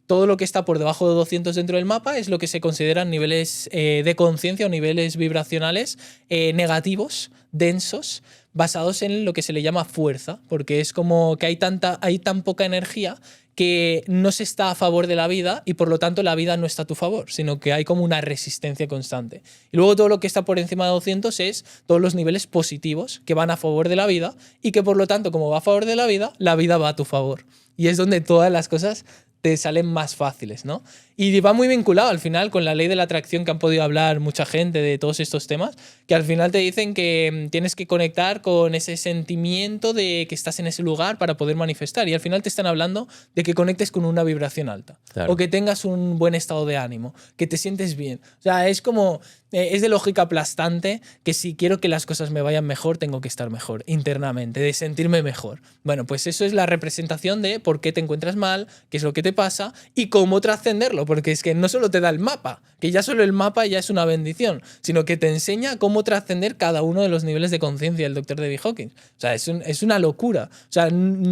Todo lo que está por debajo de 200 dentro del mapa es lo que se consideran niveles de conciencia o niveles vibracionales negativos, densos, basados en lo que se le llama fuerza, porque es como que hay tan poca energía que no se está a favor de la vida y por lo tanto la vida no está a tu favor, sino que hay como una resistencia constante. Y luego todo lo que está por encima de 200 es todos los niveles positivos que van a favor de la vida y que por lo tanto, como va a favor de la vida va a tu favor. Y es donde todas las cosas te salen más fáciles, ¿no? Y va muy vinculado al final con la ley de la atracción, que han podido hablar mucha gente de todos estos temas, que al final te dicen que tienes que conectar con ese sentimiento de que estás en ese lugar para poder manifestar. Y al final te están hablando de que conectes con una vibración alta. Claro. O que tengas un buen estado de ánimo, que te sientes bien. O sea, es como... es de lógica aplastante que si quiero que las cosas me vayan mejor, tengo que estar mejor internamente, de sentirme mejor. Bueno, pues eso es la representación de por qué te encuentras mal, qué es lo que te pasa y cómo trascenderlo, porque es que no solo te da el mapa, que ya solo el mapa ya es una bendición, sino que te enseña cómo trascender cada uno de los niveles de conciencia del Dr. David Hawkins. O sea, es una locura. O sea,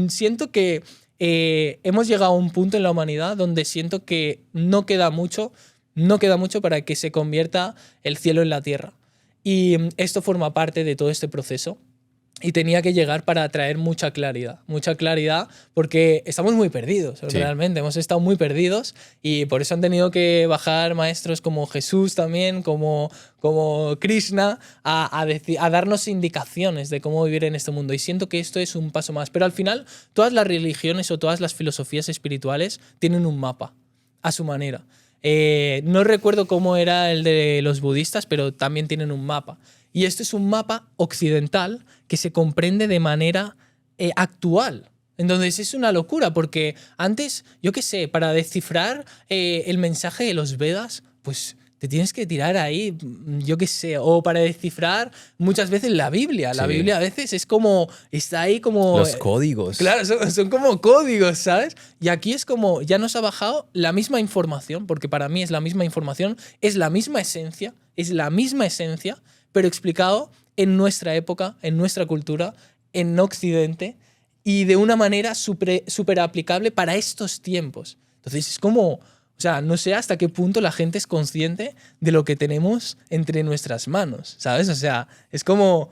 siento que hemos llegado a un punto en la humanidad donde siento que no queda mucho para que se convierta el cielo en la tierra. Y esto forma parte de todo este proceso y tenía que llegar para traer mucha claridad porque estamos muy perdidos, sí. Realmente hemos estado muy perdidos y por eso han tenido que bajar maestros como Jesús también, como Krishna, a darnos indicaciones de cómo vivir en este mundo. Y siento que esto es un paso más. Pero al final, todas las religiones o todas las filosofías espirituales tienen un mapa a su manera. No recuerdo cómo era el de los budistas, pero también tienen un mapa. Y este es un mapa occidental que se comprende de manera actual. Entonces es una locura, porque antes, yo qué sé, para descifrar el mensaje de los Vedas, pues te tienes que tirar ahí, yo qué sé, o para descifrar muchas veces la Biblia. La Biblia a veces es como, está ahí como... Los códigos. Claro, son como códigos, ¿sabes? Y aquí es como, ya nos ha bajado la misma información, porque para mí es la misma información, es la misma esencia, pero explicado en nuestra época, en nuestra cultura, en Occidente, y de una manera súper aplicable para estos tiempos. Entonces es como... O sea, no sé hasta qué punto la gente es consciente de lo que tenemos entre nuestras manos, ¿sabes? O sea, es como...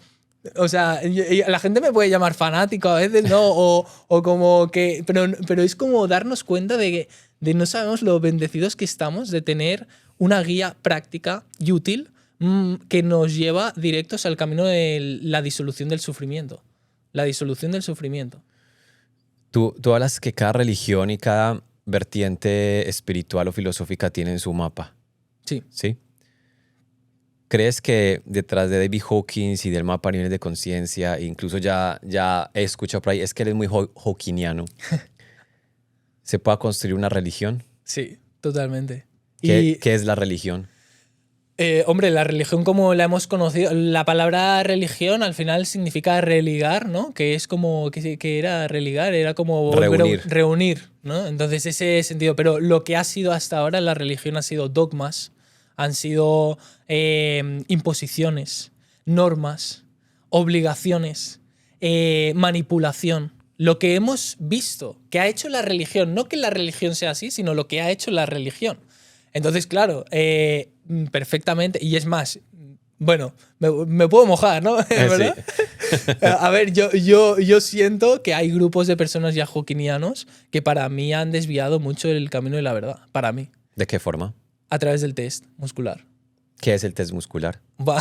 O sea, la gente me puede llamar fanático a veces, ¿no? O como que... Pero es como darnos cuenta de no sabemos lo bendecidos que estamos de tener una guía práctica y útil que nos lleva directos al camino de la disolución del sufrimiento. La disolución del sufrimiento. Tú hablas que cada religión y cada vertiente espiritual o filosófica tienen su mapa. Sí. ¿Sí? ¿Crees que detrás de David Hawkins y del mapa a nivel de conciencia, incluso ya he escuchado por ahí, es que él es muy hawkiniano, ¿se pueda construir una religión? Sí, totalmente. ¿Qué es la religión? Hombre, la religión como la hemos conocido, la palabra religión al final significa religar, ¿no? Que es como, que era religar, era como reunir, ¿no? Entonces ese sentido, pero lo que ha sido hasta ahora la religión ha sido dogmas, han sido imposiciones, normas, obligaciones, manipulación. Lo que hemos visto que ha hecho la religión, no que la religión sea así, sino lo que ha hecho la religión. Entonces, claro, perfectamente, y es más, bueno, me puedo mojar, ¿no? ¿Verdad? Sí. A ver, yo siento que hay grupos de personas ya hawkinianos que para mí han desviado mucho el camino de la verdad, para mí. ¿De qué forma? A través del test muscular. ¿Qué es el test muscular?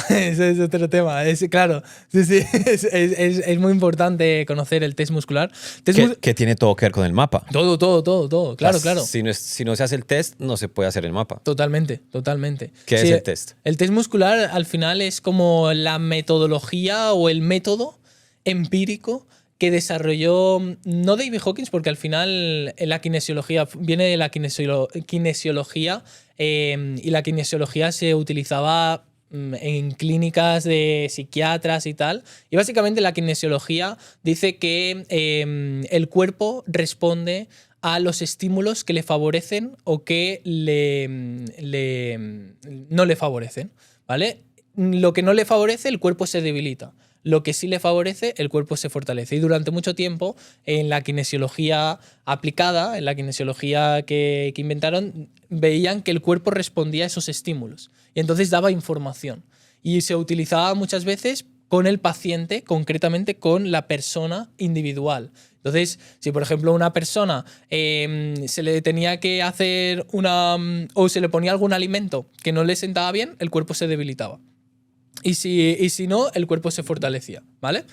Ese es otro tema. Claro, sí, es muy importante conocer el test muscular. Que tiene todo que ver con el mapa. Todo. Claro. Si no se hace el test, no se puede hacer el mapa. Totalmente. ¿Qué es el test? El test muscular al final es como la metodología o el método empírico que desarrolló, no David Hawkins, porque al final la kinesiología viene de la kinesiología y la kinesiología se utilizaba en clínicas de psiquiatras y tal. Y básicamente la kinesiología dice que el cuerpo responde a los estímulos que le favorecen o que no le favorecen, ¿vale? Lo que no le favorece, el cuerpo se debilita. Lo que sí le favorece, el cuerpo se fortalece. Y durante mucho tiempo, en la kinesiología aplicada, en la kinesiología que inventaron, veían que el cuerpo respondía a esos estímulos. Y entonces daba información. Y se utilizaba muchas veces con el paciente, concretamente con la persona individual. Entonces, si por ejemplo una persona se le tenía que hacer o se le ponía algún alimento que no le sentaba bien, el cuerpo se debilitaba. Y si no, el cuerpo se fortalecía, ¿vale?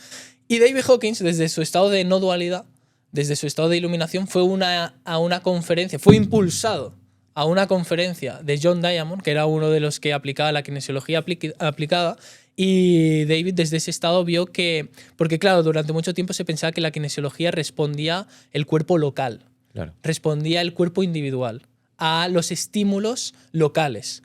Y David Hawkins, desde su estado de no dualidad, desde su estado de iluminación, fue a una conferencia, fue impulsado a una conferencia de John Diamond, que era uno de los que aplicaba la kinesiología aplicada, y David desde ese estado vio que, porque claro, durante mucho tiempo se pensaba que la kinesiología respondía el cuerpo local, Claro. respondía el cuerpo individual a los estímulos locales.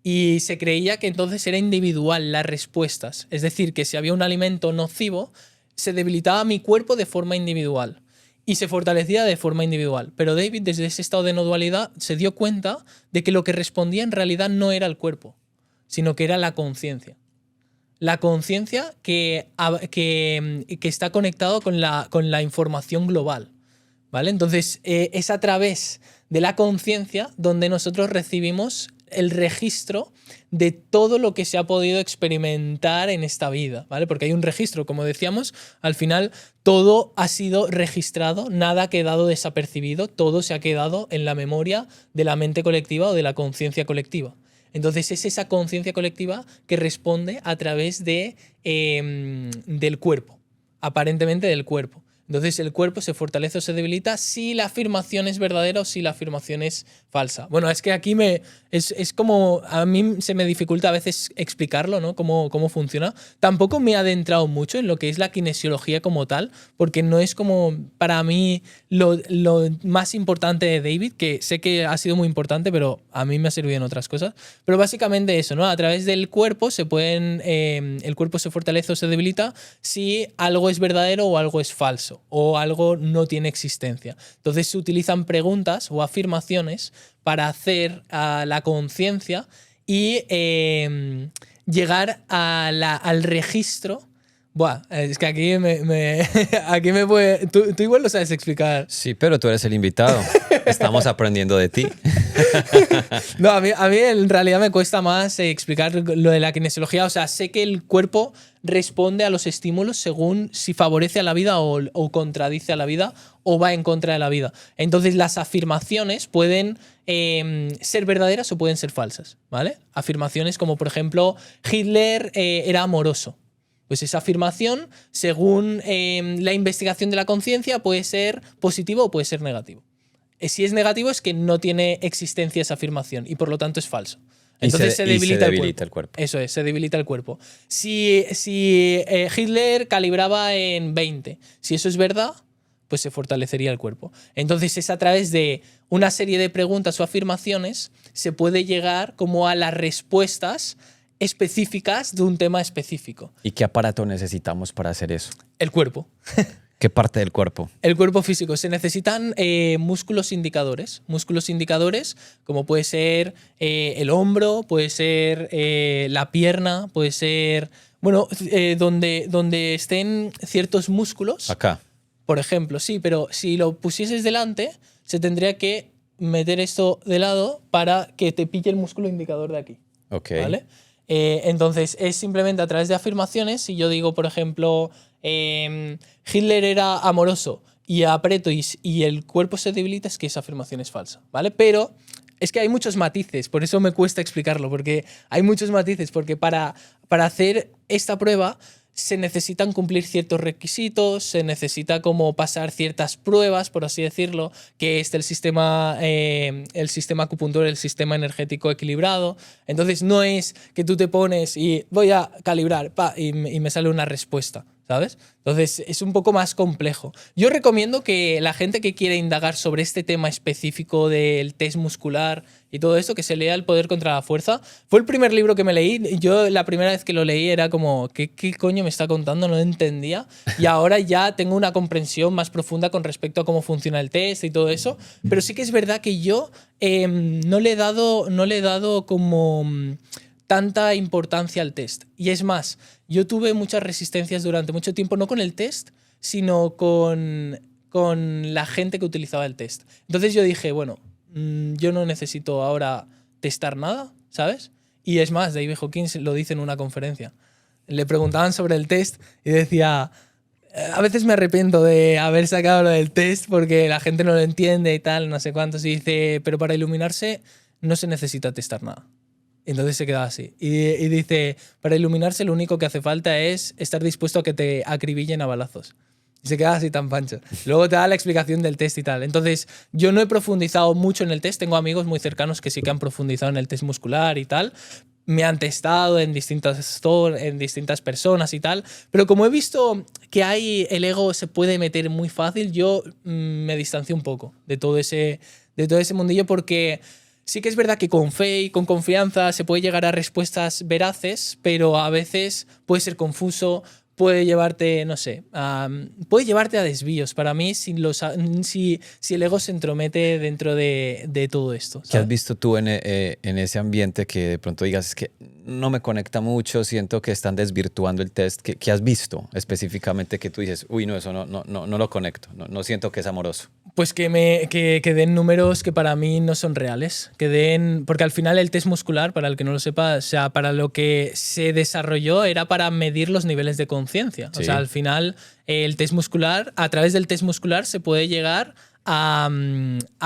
Y se creía que entonces era individual las respuestas. Es decir, que si había un alimento nocivo, se debilitaba mi cuerpo de forma individual y se fortalecía de forma individual. Pero David, desde ese estado de no dualidad, se dio cuenta de que lo que respondía en realidad no era el cuerpo, sino que era la conciencia. La conciencia que está conectado con la información global, ¿vale? Entonces, es a través de la conciencia donde nosotros recibimos el registro de todo lo que se ha podido experimentar en esta vida, ¿vale? Porque hay un registro, como decíamos, al final todo ha sido registrado, nada ha quedado desapercibido, todo se ha quedado en la memoria de la mente colectiva o de la conciencia colectiva. Entonces es esa conciencia colectiva que responde a través del cuerpo, aparentemente del cuerpo. Entonces el cuerpo se fortalece o se debilita si la afirmación es verdadera o si la afirmación es falsa. Bueno, es que aquí es como a mí se me dificulta a veces explicarlo, ¿no? Cómo funciona. Tampoco me he adentrado mucho en lo que es la kinesiología como tal, porque no es como para mí lo más importante de David, que sé que ha sido muy importante, pero a mí me ha servido en otras cosas. Pero básicamente eso, ¿no? A través del cuerpo el cuerpo se fortalece o se debilita si algo es verdadero o algo es falso, o algo no tiene existencia. Entonces se utilizan preguntas o afirmaciones para hacer a la conciencia y llegar al registro. Buah, es que aquí aquí me puede... Tú igual lo sabes explicar. Sí, pero tú eres el invitado. Estamos aprendiendo de ti. No, a mí en realidad me cuesta más explicar lo de la kinesiología. O sea, sé que el cuerpo responde a los estímulos según si favorece a la vida o contradice a la vida o va en contra de la vida. Entonces las afirmaciones pueden ser verdaderas o pueden ser falsas, ¿vale? Afirmaciones como, por ejemplo, Hitler era amoroso. Pues esa afirmación, según la investigación de la conciencia, puede ser positivo o puede ser negativo. Si es negativo es que no tiene existencia esa afirmación y por lo tanto es falso. Entonces se debilita el cuerpo. Eso es, se debilita el cuerpo. Si Hitler calibraba en 20, si eso es verdad, pues se fortalecería el cuerpo. Entonces es a través de una serie de preguntas o afirmaciones se puede llegar como a las respuestas específicas de un tema específico. ¿Y qué aparato necesitamos para hacer eso? El cuerpo. ¿Qué parte del cuerpo? El cuerpo físico. Se necesitan músculos indicadores. Músculos indicadores como puede ser el hombro, puede ser la pierna, puede ser... Bueno, donde estén ciertos músculos. Acá. Por ejemplo, sí, pero si lo pusieses delante, se tendría que meter esto de lado para que te pille el músculo indicador de aquí. Ok. ¿Vale? Entonces, es simplemente a través de afirmaciones. Si yo digo, por ejemplo, Hitler era amoroso y aprieto y el cuerpo se debilita, es que esa afirmación es falsa, ¿vale? Pero es que hay muchos matices, por eso me cuesta explicarlo, porque hay muchos matices, porque para hacer esta prueba se necesitan cumplir ciertos requisitos, se necesita como pasar ciertas pruebas, por así decirlo, que es el sistema acupuntor, el sistema energético equilibrado. Entonces no es que tú te pones y voy a calibrar y me sale una respuesta. ¿sabes? Entonces es un poco más complejo. Yo recomiendo que la gente que quiere indagar sobre este tema específico del test muscular y todo esto, que se lea El poder contra la fuerza. Fue el primer libro que me leí. Yo la primera vez que lo leí era como, ¿qué coño me está contando? No lo entendía. Y ahora ya tengo una comprensión más profunda con respecto a cómo funciona el test y todo eso. Pero sí que es verdad que yo no le he dado como tanta importancia al test. Y es más, yo tuve muchas resistencias durante mucho tiempo, no con el test, sino con la gente que utilizaba el test. Entonces yo dije, bueno, yo no necesito ahora testar nada, ¿sabes? Y es más, David Hawkins lo dice en una conferencia. Le preguntaban sobre el test y decía, a veces me arrepiento de haber sacado lo del test porque la gente no lo entiende y tal, no sé cuántos. Y dice, pero para iluminarse no se necesita testar nada. Entonces se queda así. Y dice, para iluminarse lo único que hace falta es estar dispuesto a que te acribillen a balazos. Y se queda así tan pancho. Luego te da la explicación del test y tal. Entonces, yo no he profundizado mucho en el test. Tengo amigos muy cercanos que sí que han profundizado en el test muscular y tal. Me han testado en distintas personas y tal. Pero como he visto que el ego se puede meter muy fácil, yo me distancio un poco de todo ese mundillo porque sí que es verdad que con fe y con confianza se puede llegar a respuestas veraces, pero a veces puede ser confuso, puede llevarte, no sé, puede llevarte a desvíos. Para mí, si el ego se entromete dentro de todo esto, ¿sabes? ¿Qué has visto tú en ese ambiente que de pronto digas, es que no me conecta mucho, siento que están desvirtuando el test? ¿Qué has visto específicamente que tú dices, uy, no, eso no lo conecto, no siento que es amoroso? Pues que den números que para mí no son reales. Porque al final el test muscular, para el que no lo sepa, o sea, para lo que se desarrolló era para medir los niveles de conciencia. Sí. O sea, al final el test muscular, a través del test muscular se puede llegar a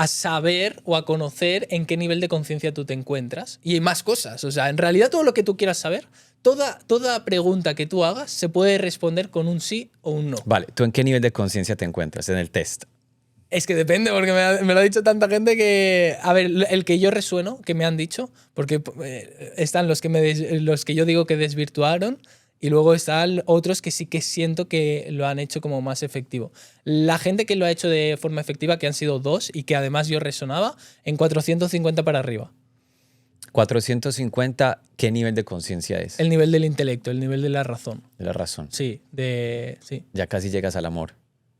saber o a conocer en qué nivel de conciencia tú te encuentras. Y hay más cosas. O sea, en realidad todo lo que tú quieras saber, toda pregunta que tú hagas se puede responder con un sí o un no. Vale, ¿tú en qué nivel de conciencia te encuentras en el test? Es que depende, porque me lo ha dicho tanta gente que... A ver, el que yo resueno, que me han dicho, porque están los que yo digo que desvirtuaron y luego están otros que sí que siento que lo han hecho como más efectivo. La gente que lo ha hecho de forma efectiva, que han sido 2 y que además yo resonaba, en 450 para arriba. 450, ¿qué nivel de conciencia es? El nivel del intelecto, el nivel de la razón. De la razón. Sí, sí. Ya casi llegas al amor.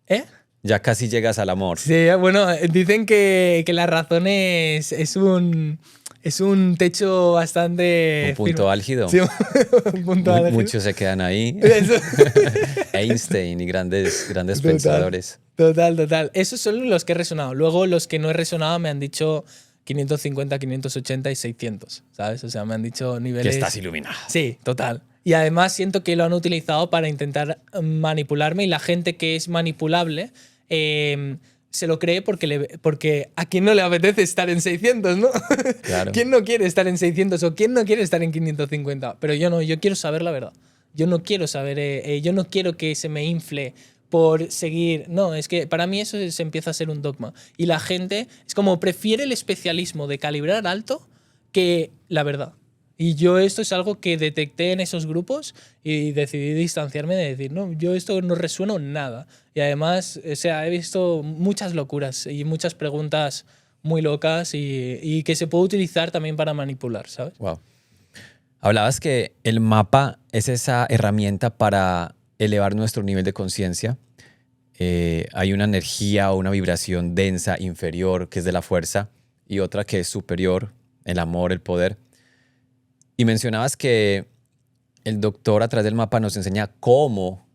¿Eh? Ya casi llegas al amor. Sí, bueno, dicen que la razón es un techo bastante... Un punto firme. álgido. Sí, un punto álgido. Muchos se quedan ahí. Eso. Einstein y grandes pensadores. Total. Esos son los que he resonado. Luego los que no he resonado me han dicho 550, 580 y 600, ¿sabes? O sea, me han dicho niveles... Que estás iluminado. Sí, total. Y además siento que lo han utilizado para intentar manipularme y la gente que es manipulable se lo cree porque a quien no le apetece estar en 600, ¿no? Claro. ¿Quién no quiere estar en 600 o quién no quiere estar en 550? Pero yo no, yo quiero saber la verdad. Yo no quiero saber, yo no quiero que se me infle por seguir. No, es que para mí eso se empieza a ser un dogma. Y la gente es como prefiere el especialismo de calibrar alto que la verdad. Y yo esto es algo que detecté en esos grupos y decidí distanciarme de decir, no, yo esto no resueno nada. Y además, o sea, he visto muchas locuras y muchas preguntas muy locas y que se puede utilizar también para manipular, ¿sabes? Wow. Hablabas que el mapa es esa herramienta para elevar nuestro nivel de conciencia. Hay una energía o una vibración densa, inferior, que es de la fuerza, y otra que es superior, el amor, el poder. Y mencionabas que el doctor a través del mapa nos enseña cómo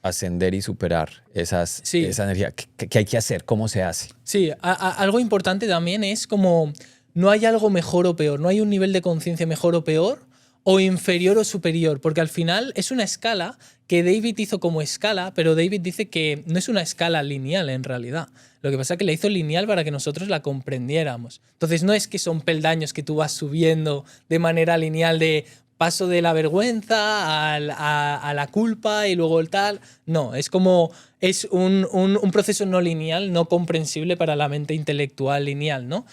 ascender y superar esa energía. ¿Qué hay que hacer? ¿Cómo se hace? Sí, algo importante también es como no hay algo mejor o peor, no hay un nivel de conciencia mejor o peor o inferior o superior, porque al final es una escala que David hizo como escala, pero David dice que no es una escala lineal en realidad. Lo que pasa es que la hizo lineal para que nosotros la comprendiéramos. Entonces no es que son peldaños que tú vas subiendo de manera lineal de paso de la vergüenza a la culpa y luego el tal. No, es como es un proceso no lineal, no comprensible para la mente intelectual lineal, ¿no?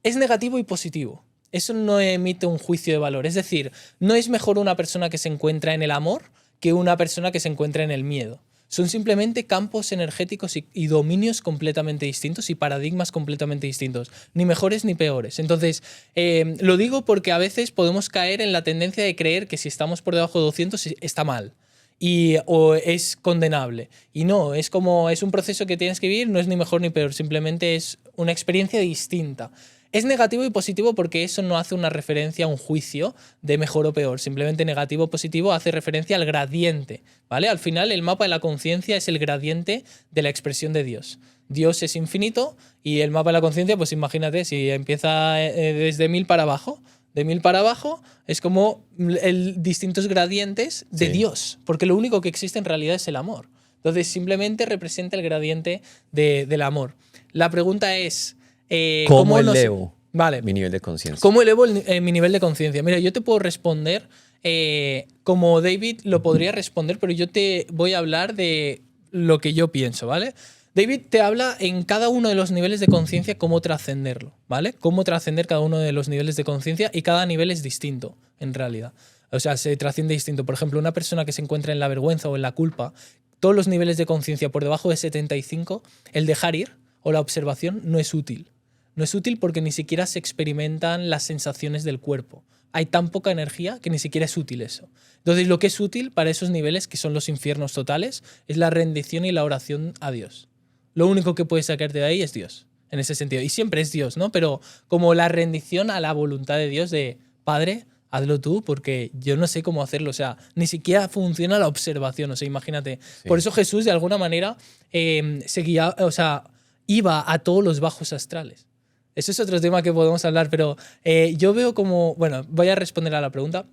Es negativo y positivo. Eso no emite un juicio de valor. Es decir, no es mejor una persona que se encuentra en el amor que una persona que se encuentra en el miedo. Son simplemente campos energéticos y dominios completamente distintos y paradigmas completamente distintos, ni mejores ni peores. Entonces, lo digo porque a veces podemos caer en la tendencia de creer que si estamos por debajo de 200 está mal o es condenable. Y no, es un proceso que tienes que vivir, no es ni mejor ni peor, simplemente es una experiencia distinta. Es negativo y positivo porque eso no hace una referencia a un juicio de mejor o peor. Simplemente negativo o positivo hace referencia al gradiente, ¿vale? Al final, el mapa de la conciencia es el gradiente de la expresión de Dios. Dios es infinito y el mapa de la conciencia, pues imagínate, si empieza desde 1000 para abajo, de 1000 para abajo es como distintos gradientes de Dios, porque lo único que existe en realidad es el amor. Entonces, simplemente representa el gradiente del amor. La pregunta es... ¿Cómo elevo mi nivel de conciencia? ¿Cómo elevo mi nivel de conciencia? Mira, yo te puedo responder como David lo podría responder, pero yo te voy a hablar de lo que yo pienso, ¿vale? David te habla en cada uno de los niveles de conciencia cómo trascenderlo, ¿vale? Cómo trascender cada uno de los niveles de conciencia y cada nivel es distinto, en realidad. O sea, se trasciende distinto. Por ejemplo, una persona que se encuentra en la vergüenza o en la culpa, todos los niveles de conciencia por debajo de 75, el dejar ir o la observación no es útil. No es útil porque ni siquiera se experimentan las sensaciones del cuerpo. Hay tan poca energía que ni siquiera es útil eso. Entonces, lo que es útil para esos niveles, que son los infiernos totales, es la rendición y la oración a Dios. Lo único que puedes sacarte de ahí es Dios, en ese sentido. Y siempre es Dios, ¿no? Pero como la rendición a la voluntad de Dios de, Padre, hazlo tú, porque yo no sé cómo hacerlo. O sea, ni siquiera funciona la observación. O sea, imagínate. Sí. Por eso Jesús, de alguna manera, iba a todos los bajos astrales. Eso es otro tema que podemos hablar, pero yo veo como... Bueno, voy a responder a la pregunta.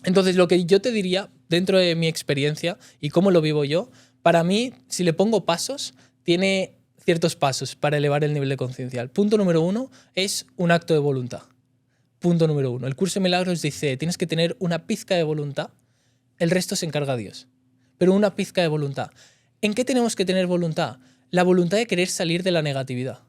Entonces, lo que yo te diría, dentro de mi experiencia y cómo lo vivo yo, para mí, si le pongo pasos, tiene ciertos pasos para elevar el nivel de conciencia. El punto número 1 es un acto de voluntad. Punto número 1. El curso de milagros dice, tienes que tener una pizca de voluntad, el resto se encarga Dios. Pero una pizca de voluntad. ¿En qué tenemos que tener voluntad? La voluntad de querer salir de la negatividad.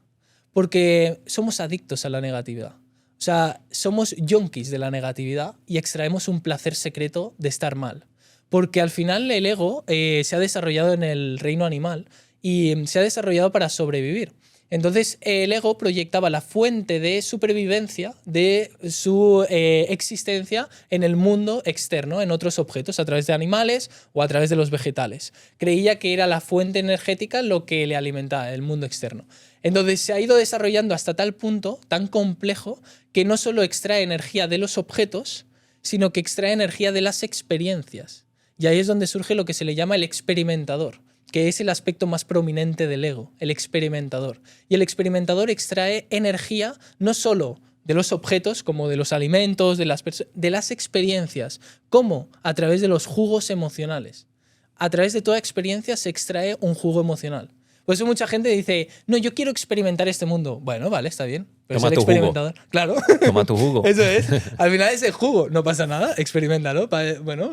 Porque somos adictos a la negatividad. O sea, somos yonkis de la negatividad y extraemos un placer secreto de estar mal. Porque al final el ego se ha desarrollado en el reino animal y se ha desarrollado para sobrevivir. Entonces el ego proyectaba la fuente de supervivencia de su existencia en el mundo externo, en otros objetos, a través de animales o a través de los vegetales. Creía que era la fuente energética lo que le alimentaba el mundo externo. Entonces se ha ido desarrollando hasta tal punto, tan complejo, que no solo extrae energía de los objetos, sino que extrae energía de las experiencias. Y ahí es donde surge lo que se le llama el experimentador, que es el aspecto más prominente del ego, el experimentador. Y el experimentador extrae energía no solo de los objetos, como de los alimentos, de las experiencias. ¿Cómo? A través de los jugos emocionales. A través de toda experiencia se extrae un jugo emocional. Por eso mucha gente dice, no, yo quiero experimentar este mundo. Bueno, vale, está bien. Pero toma es el tu experimentador. Jugo. Claro. Toma tu jugo. Eso es. Al final es el jugo. No pasa nada. Experiméntalo. Bueno,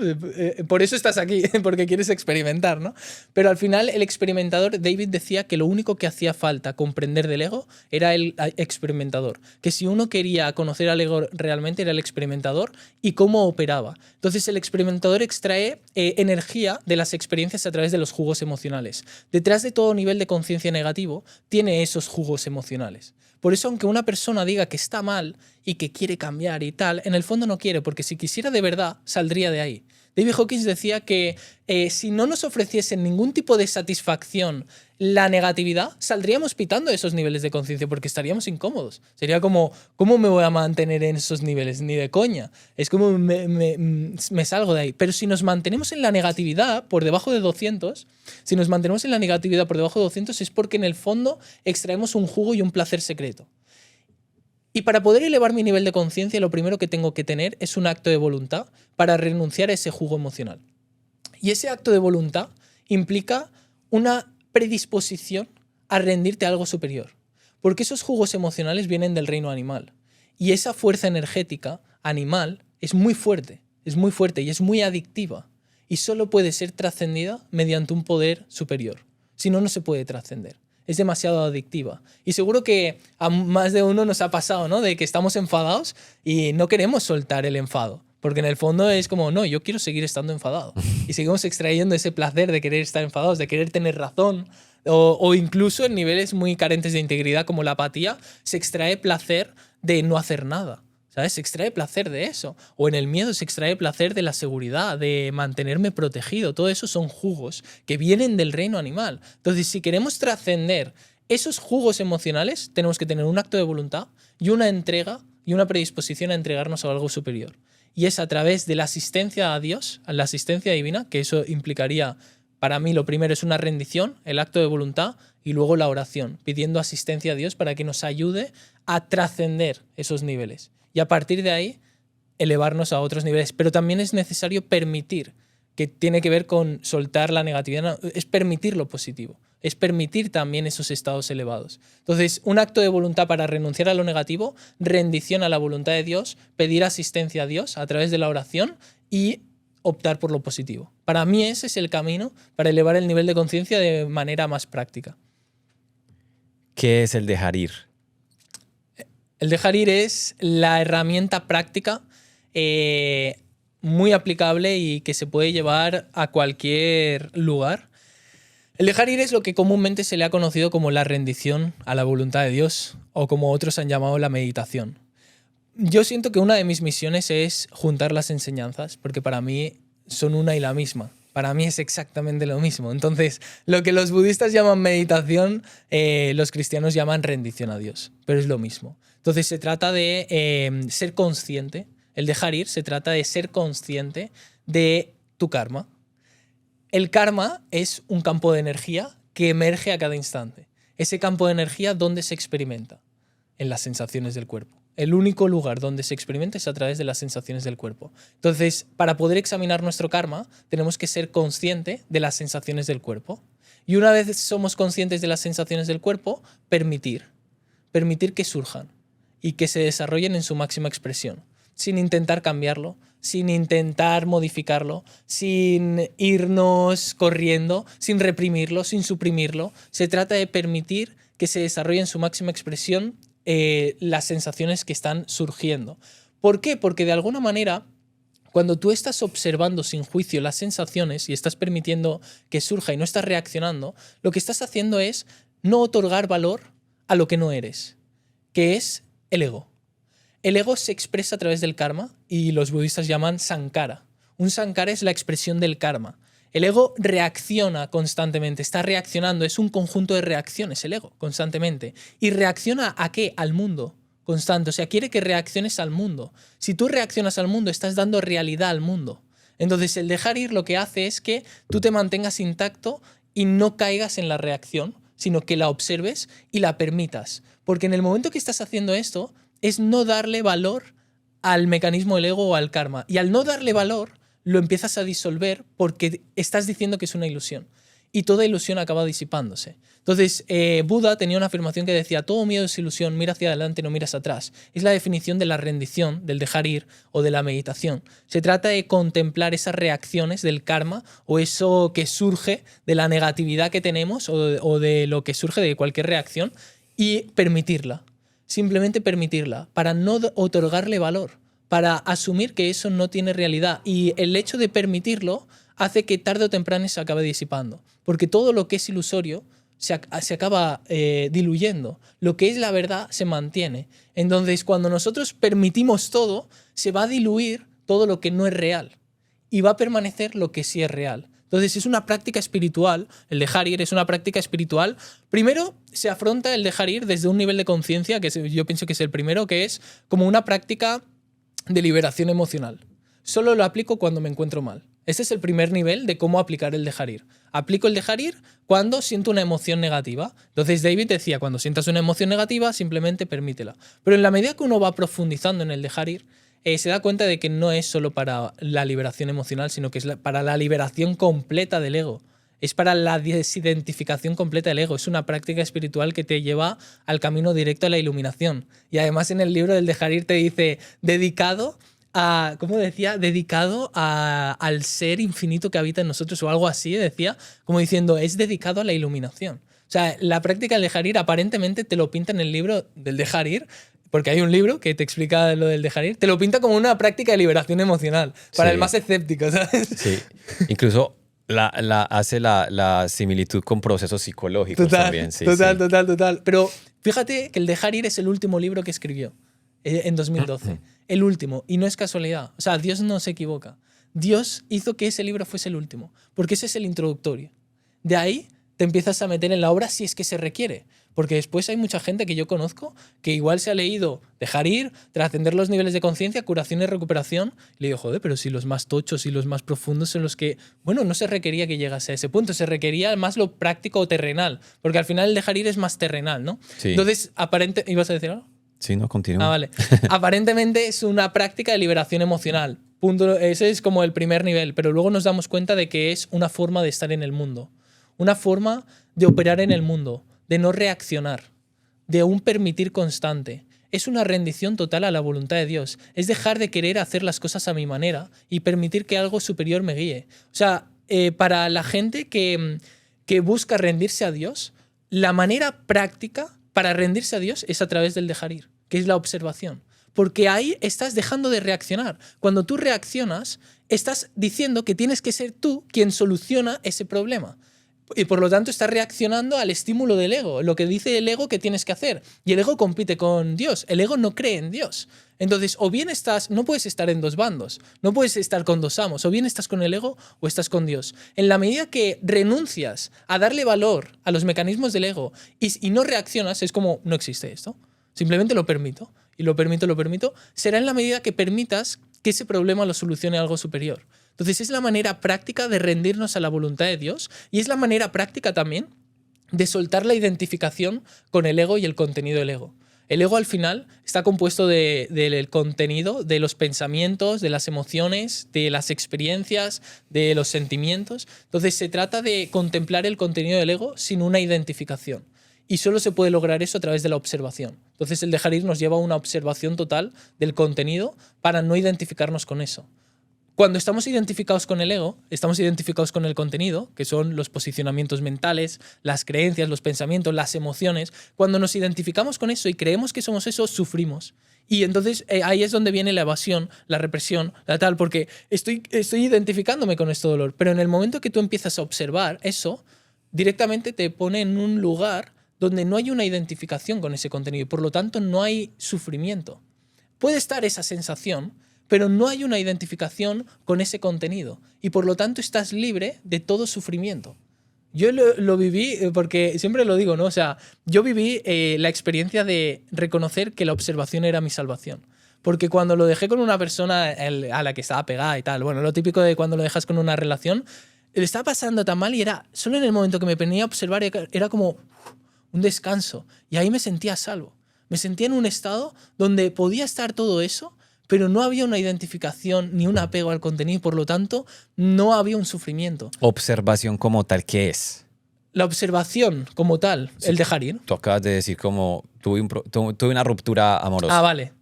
por eso estás aquí, porque quieres experimentar, ¿no? Pero al final el experimentador, David decía que lo único que hacía falta comprender del ego era el experimentador. Que si uno quería conocer al ego realmente era el experimentador y cómo operaba. Entonces el experimentador extrae energía de las experiencias a través de los jugos emocionales. Detrás de todo nivel de conciencia negativo tiene esos jugos emocionales. Por eso, aunque una persona diga que está mal y que quiere cambiar y tal, en el fondo no quiere, porque si quisiera de verdad, saldría de ahí. David Hawkins decía que si no nos ofreciesen ningún tipo de satisfacción la negatividad, saldríamos pitando esos niveles de conciencia porque estaríamos incómodos. Sería como, ¿cómo me voy a mantener en esos niveles? Ni de coña. Es como me salgo de ahí. Pero si nos mantenemos en la negatividad por debajo de 200, si nos mantenemos en la negatividad por debajo de 200 es porque en el fondo extraemos un jugo y un placer secreto. Y para poder elevar mi nivel de conciencia, lo primero que tengo que tener es un acto de voluntad para renunciar a ese jugo emocional. Y ese acto de voluntad implica una predisposición a rendirte a algo superior. Porque esos jugos emocionales vienen del reino animal. Y esa fuerza energética animal es muy fuerte y es muy adictiva. Y solo puede ser trascendida mediante un poder superior. Si no, no se puede trascender. Es demasiado adictiva. Y seguro que a más de uno nos ha pasado, ¿no? De que estamos enfadados y no queremos soltar el enfado. Porque en el fondo es como, no, yo quiero seguir estando enfadado. Y seguimos extrayendo ese placer de querer estar enfadados, de querer tener razón. O incluso en niveles muy carentes de integridad como la apatía, se extrae placer de no hacer nada. ¿Sabes? Se extrae placer de eso. O en el miedo se extrae placer de la seguridad, de mantenerme protegido. Todo eso son jugos que vienen del reino animal. Entonces, si queremos trascender esos jugos emocionales, tenemos que tener un acto de voluntad y una entrega y una predisposición a entregarnos a algo superior. Y es a través de la asistencia a Dios, a la asistencia divina, que eso implicaría, para mí lo primero es una rendición, el acto de voluntad, y luego la oración, pidiendo asistencia a Dios para que nos ayude a trascender esos niveles. Y a partir de ahí, elevarnos a otros niveles. Pero también es necesario permitir, que tiene que ver con soltar la negatividad, es permitir lo positivo, es permitir también esos estados elevados. Entonces, un acto de voluntad para renunciar a lo negativo, rendición a la voluntad de Dios, pedir asistencia a Dios a través de la oración y optar por lo positivo. Para mí ese es el camino para elevar el nivel de conciencia de manera más práctica. ¿Qué es el dejar ir? El dejar ir es la herramienta práctica muy aplicable y que se puede llevar a cualquier lugar. El dejar ir es lo que comúnmente se le ha conocido como la rendición a la voluntad de Dios o como otros han llamado la meditación. Yo siento que una de mis misiones es juntar las enseñanzas porque para mí son una y la misma. Para mí es exactamente lo mismo. Entonces, lo que los budistas llaman meditación, los cristianos llaman rendición a Dios, pero es lo mismo. Entonces, se trata de ser consciente. El dejar ir se trata de ser consciente de tu karma. El karma es un campo de energía que emerge a cada instante. Ese campo de energía, ¿dónde se experimenta? En las sensaciones del cuerpo. El único lugar donde se experimenta es a través de las sensaciones del cuerpo. Entonces, para poder examinar nuestro karma, tenemos que ser conscientes de las sensaciones del cuerpo. Y una vez somos conscientes de las sensaciones del cuerpo, permitir que surjan y que se desarrollen en su máxima expresión, sin intentar cambiarlo, sin intentar modificarlo, sin irnos corriendo, sin reprimirlo, sin suprimirlo. Se trata de permitir que se desarrolle en su máxima expresión las sensaciones que están surgiendo. ¿Por qué? Porque de alguna manera, cuando tú estás observando sin juicio las sensaciones y estás permitiendo que surja y no estás reaccionando, lo que estás haciendo es no otorgar valor a lo que no eres, que es el ego. El ego se expresa a través del karma y los budistas llaman sankara. Un sankara es la expresión del karma. El ego reacciona constantemente, está reaccionando, es un conjunto de reacciones el ego, constantemente. ¿Y reacciona a qué? Al mundo, constante. O sea, quiere que reacciones al mundo. Si tú reaccionas al mundo, estás dando realidad al mundo. Entonces, el dejar ir lo que hace es que tú te mantengas intacto y no caigas en la reacción, sino que la observes y la permitas. Porque en el momento que estás haciendo esto, es no darle valor al mecanismo del ego o al karma. Y al no darle valor, lo empiezas a disolver porque estás diciendo que es una ilusión. Y toda ilusión acaba disipándose. Entonces, Buda tenía una afirmación que decía: todo miedo es ilusión, mira hacia adelante, no miras atrás. Es la definición de la rendición, del dejar ir o de la meditación. Se trata de contemplar esas reacciones del karma o eso que surge de la negatividad que tenemos o de lo que surge de cualquier reacción y permitirla. Simplemente permitirla para no otorgarle valor, para asumir que eso no tiene realidad. Y el hecho de permitirlo hace que tarde o temprano se acabe disipando. Porque todo lo que es ilusorio se acaba diluyendo. Lo que es la verdad se mantiene. Entonces, cuando nosotros permitimos todo, se va a diluir todo lo que no es real. Y va a permanecer lo que sí es real. Entonces, es una práctica espiritual. El dejar ir es una práctica espiritual. Primero, se afronta el dejar ir desde un nivel de conciencia, que yo pienso que es el primero, que es como una práctica de liberación emocional. Solo lo aplico cuando me encuentro mal. Ese es el primer nivel de cómo aplicar el dejar ir. Aplico el dejar ir cuando siento una emoción negativa. Entonces David decía, cuando sientas una emoción negativa, simplemente permítela. Pero en la medida que uno va profundizando en el dejar ir, se da cuenta de que no es solo para la liberación emocional, sino que es para la liberación completa del ego. Es para la desidentificación completa del ego. Es una práctica espiritual que te lleva al camino directo a la iluminación. Y además en el libro del dejar ir te dice, dedicado a, ¿cómo decía? Dedicado al ser infinito que habita en nosotros o algo así, decía, como diciendo, es dedicado a la iluminación. O sea, la práctica del dejar ir aparentemente te lo pinta en el libro del dejar ir, porque hay un libro que te explica lo del dejar ir, te lo pinta como una práctica de liberación emocional, para Sí. el más escéptico, ¿sabes? Sí. Incluso hace la similitud con procesos psicológicos Total, también. Sí, total, sí. total, total. Pero fíjate que el dejar ir es el último libro que escribió en 2012. El último. Y no es casualidad. O sea, Dios no se equivoca. Dios hizo que ese libro fuese el último, porque ese es el introductorio. De ahí te empiezas a meter en la obra si es que se requiere. Porque después hay mucha gente que yo conozco que igual se ha leído Dejar ir, Trascender los niveles de conciencia, Curación y recuperación. Y le digo, joder, pero si los más tochos y los más profundos son los que... Bueno, no se requería que llegase a ese punto, se requería más lo práctico o terrenal. Porque al final el dejar ir es más terrenal, ¿no? Sí. Entonces, ¿ibas a decir algo? Sí, no, continúa. Ah, vale. Aparentemente es una práctica de liberación emocional. Punto, ese es como el primer nivel, pero luego nos damos cuenta de que es una forma de estar en el mundo. Una forma de operar en el mundo, de no reaccionar, de un permitir constante. Es una rendición total a la voluntad de Dios. Es dejar de querer hacer las cosas a mi manera y permitir que algo superior me guíe. O sea, para la gente que busca rendirse a Dios, la manera práctica para rendirse a Dios es a través del dejar ir, que es la observación. Porque ahí estás dejando de reaccionar. Cuando tú reaccionas, estás diciendo que tienes que ser tú quien soluciona ese problema. Y por lo tanto estás reaccionando al estímulo del ego, lo que dice el ego que tienes que hacer. Y el ego compite con Dios. El ego no cree en Dios. Entonces, o bien no puedes estar en dos bandos, no puedes estar con dos amos, o bien estás con el ego o estás con Dios. En la medida que renuncias a darle valor a los mecanismos del ego y no reaccionas, es como, no existe esto. Simplemente lo permito. Y lo permito, será en la medida que permitas que ese problema lo solucione algo superior. Entonces es la manera práctica de rendirnos a la voluntad de Dios y es la manera práctica también de soltar la identificación con el ego y el contenido del ego. El ego al final está compuesto del contenido, de los pensamientos, de las emociones, de las experiencias, de los sentimientos. Entonces se trata de contemplar el contenido del ego sin una identificación. Y solo se puede lograr eso a través de la observación. Entonces el dejar ir nos lleva a una observación total del contenido para no identificarnos con eso. Cuando estamos identificados con el ego, estamos identificados con el contenido, que son los posicionamientos mentales, las creencias, los pensamientos, las emociones. Cuando nos identificamos con eso y creemos que somos eso, sufrimos. Y entonces ahí es donde viene la evasión, la represión, la tal, porque estoy identificándome con este dolor. Pero en el momento que tú empiezas a observar eso, directamente te pone en un lugar donde no hay una identificación con ese contenido y por lo tanto no hay sufrimiento. Puede estar esa sensación, pero no hay una identificación con ese contenido y por lo tanto estás libre de todo sufrimiento. Yo lo viví porque siempre lo digo, ¿no? O sea, yo viví la experiencia de reconocer que la observación era mi salvación. Porque cuando lo dejé con una persona a la que estaba pegada y tal, bueno, lo típico de cuando lo dejas con una relación, le estaba pasando tan mal y era solo en el momento que me ponía a observar era como un descanso y ahí me sentía a salvo. Me sentía en un estado donde podía estar todo eso, pero no había una identificación ni un apego al contenido y por lo tanto no había un sufrimiento. Observación como tal, ¿qué es? La observación como tal, sí. El dejar ir. Tú acabas de decir como tuve una ruptura amorosa. Ah, vale.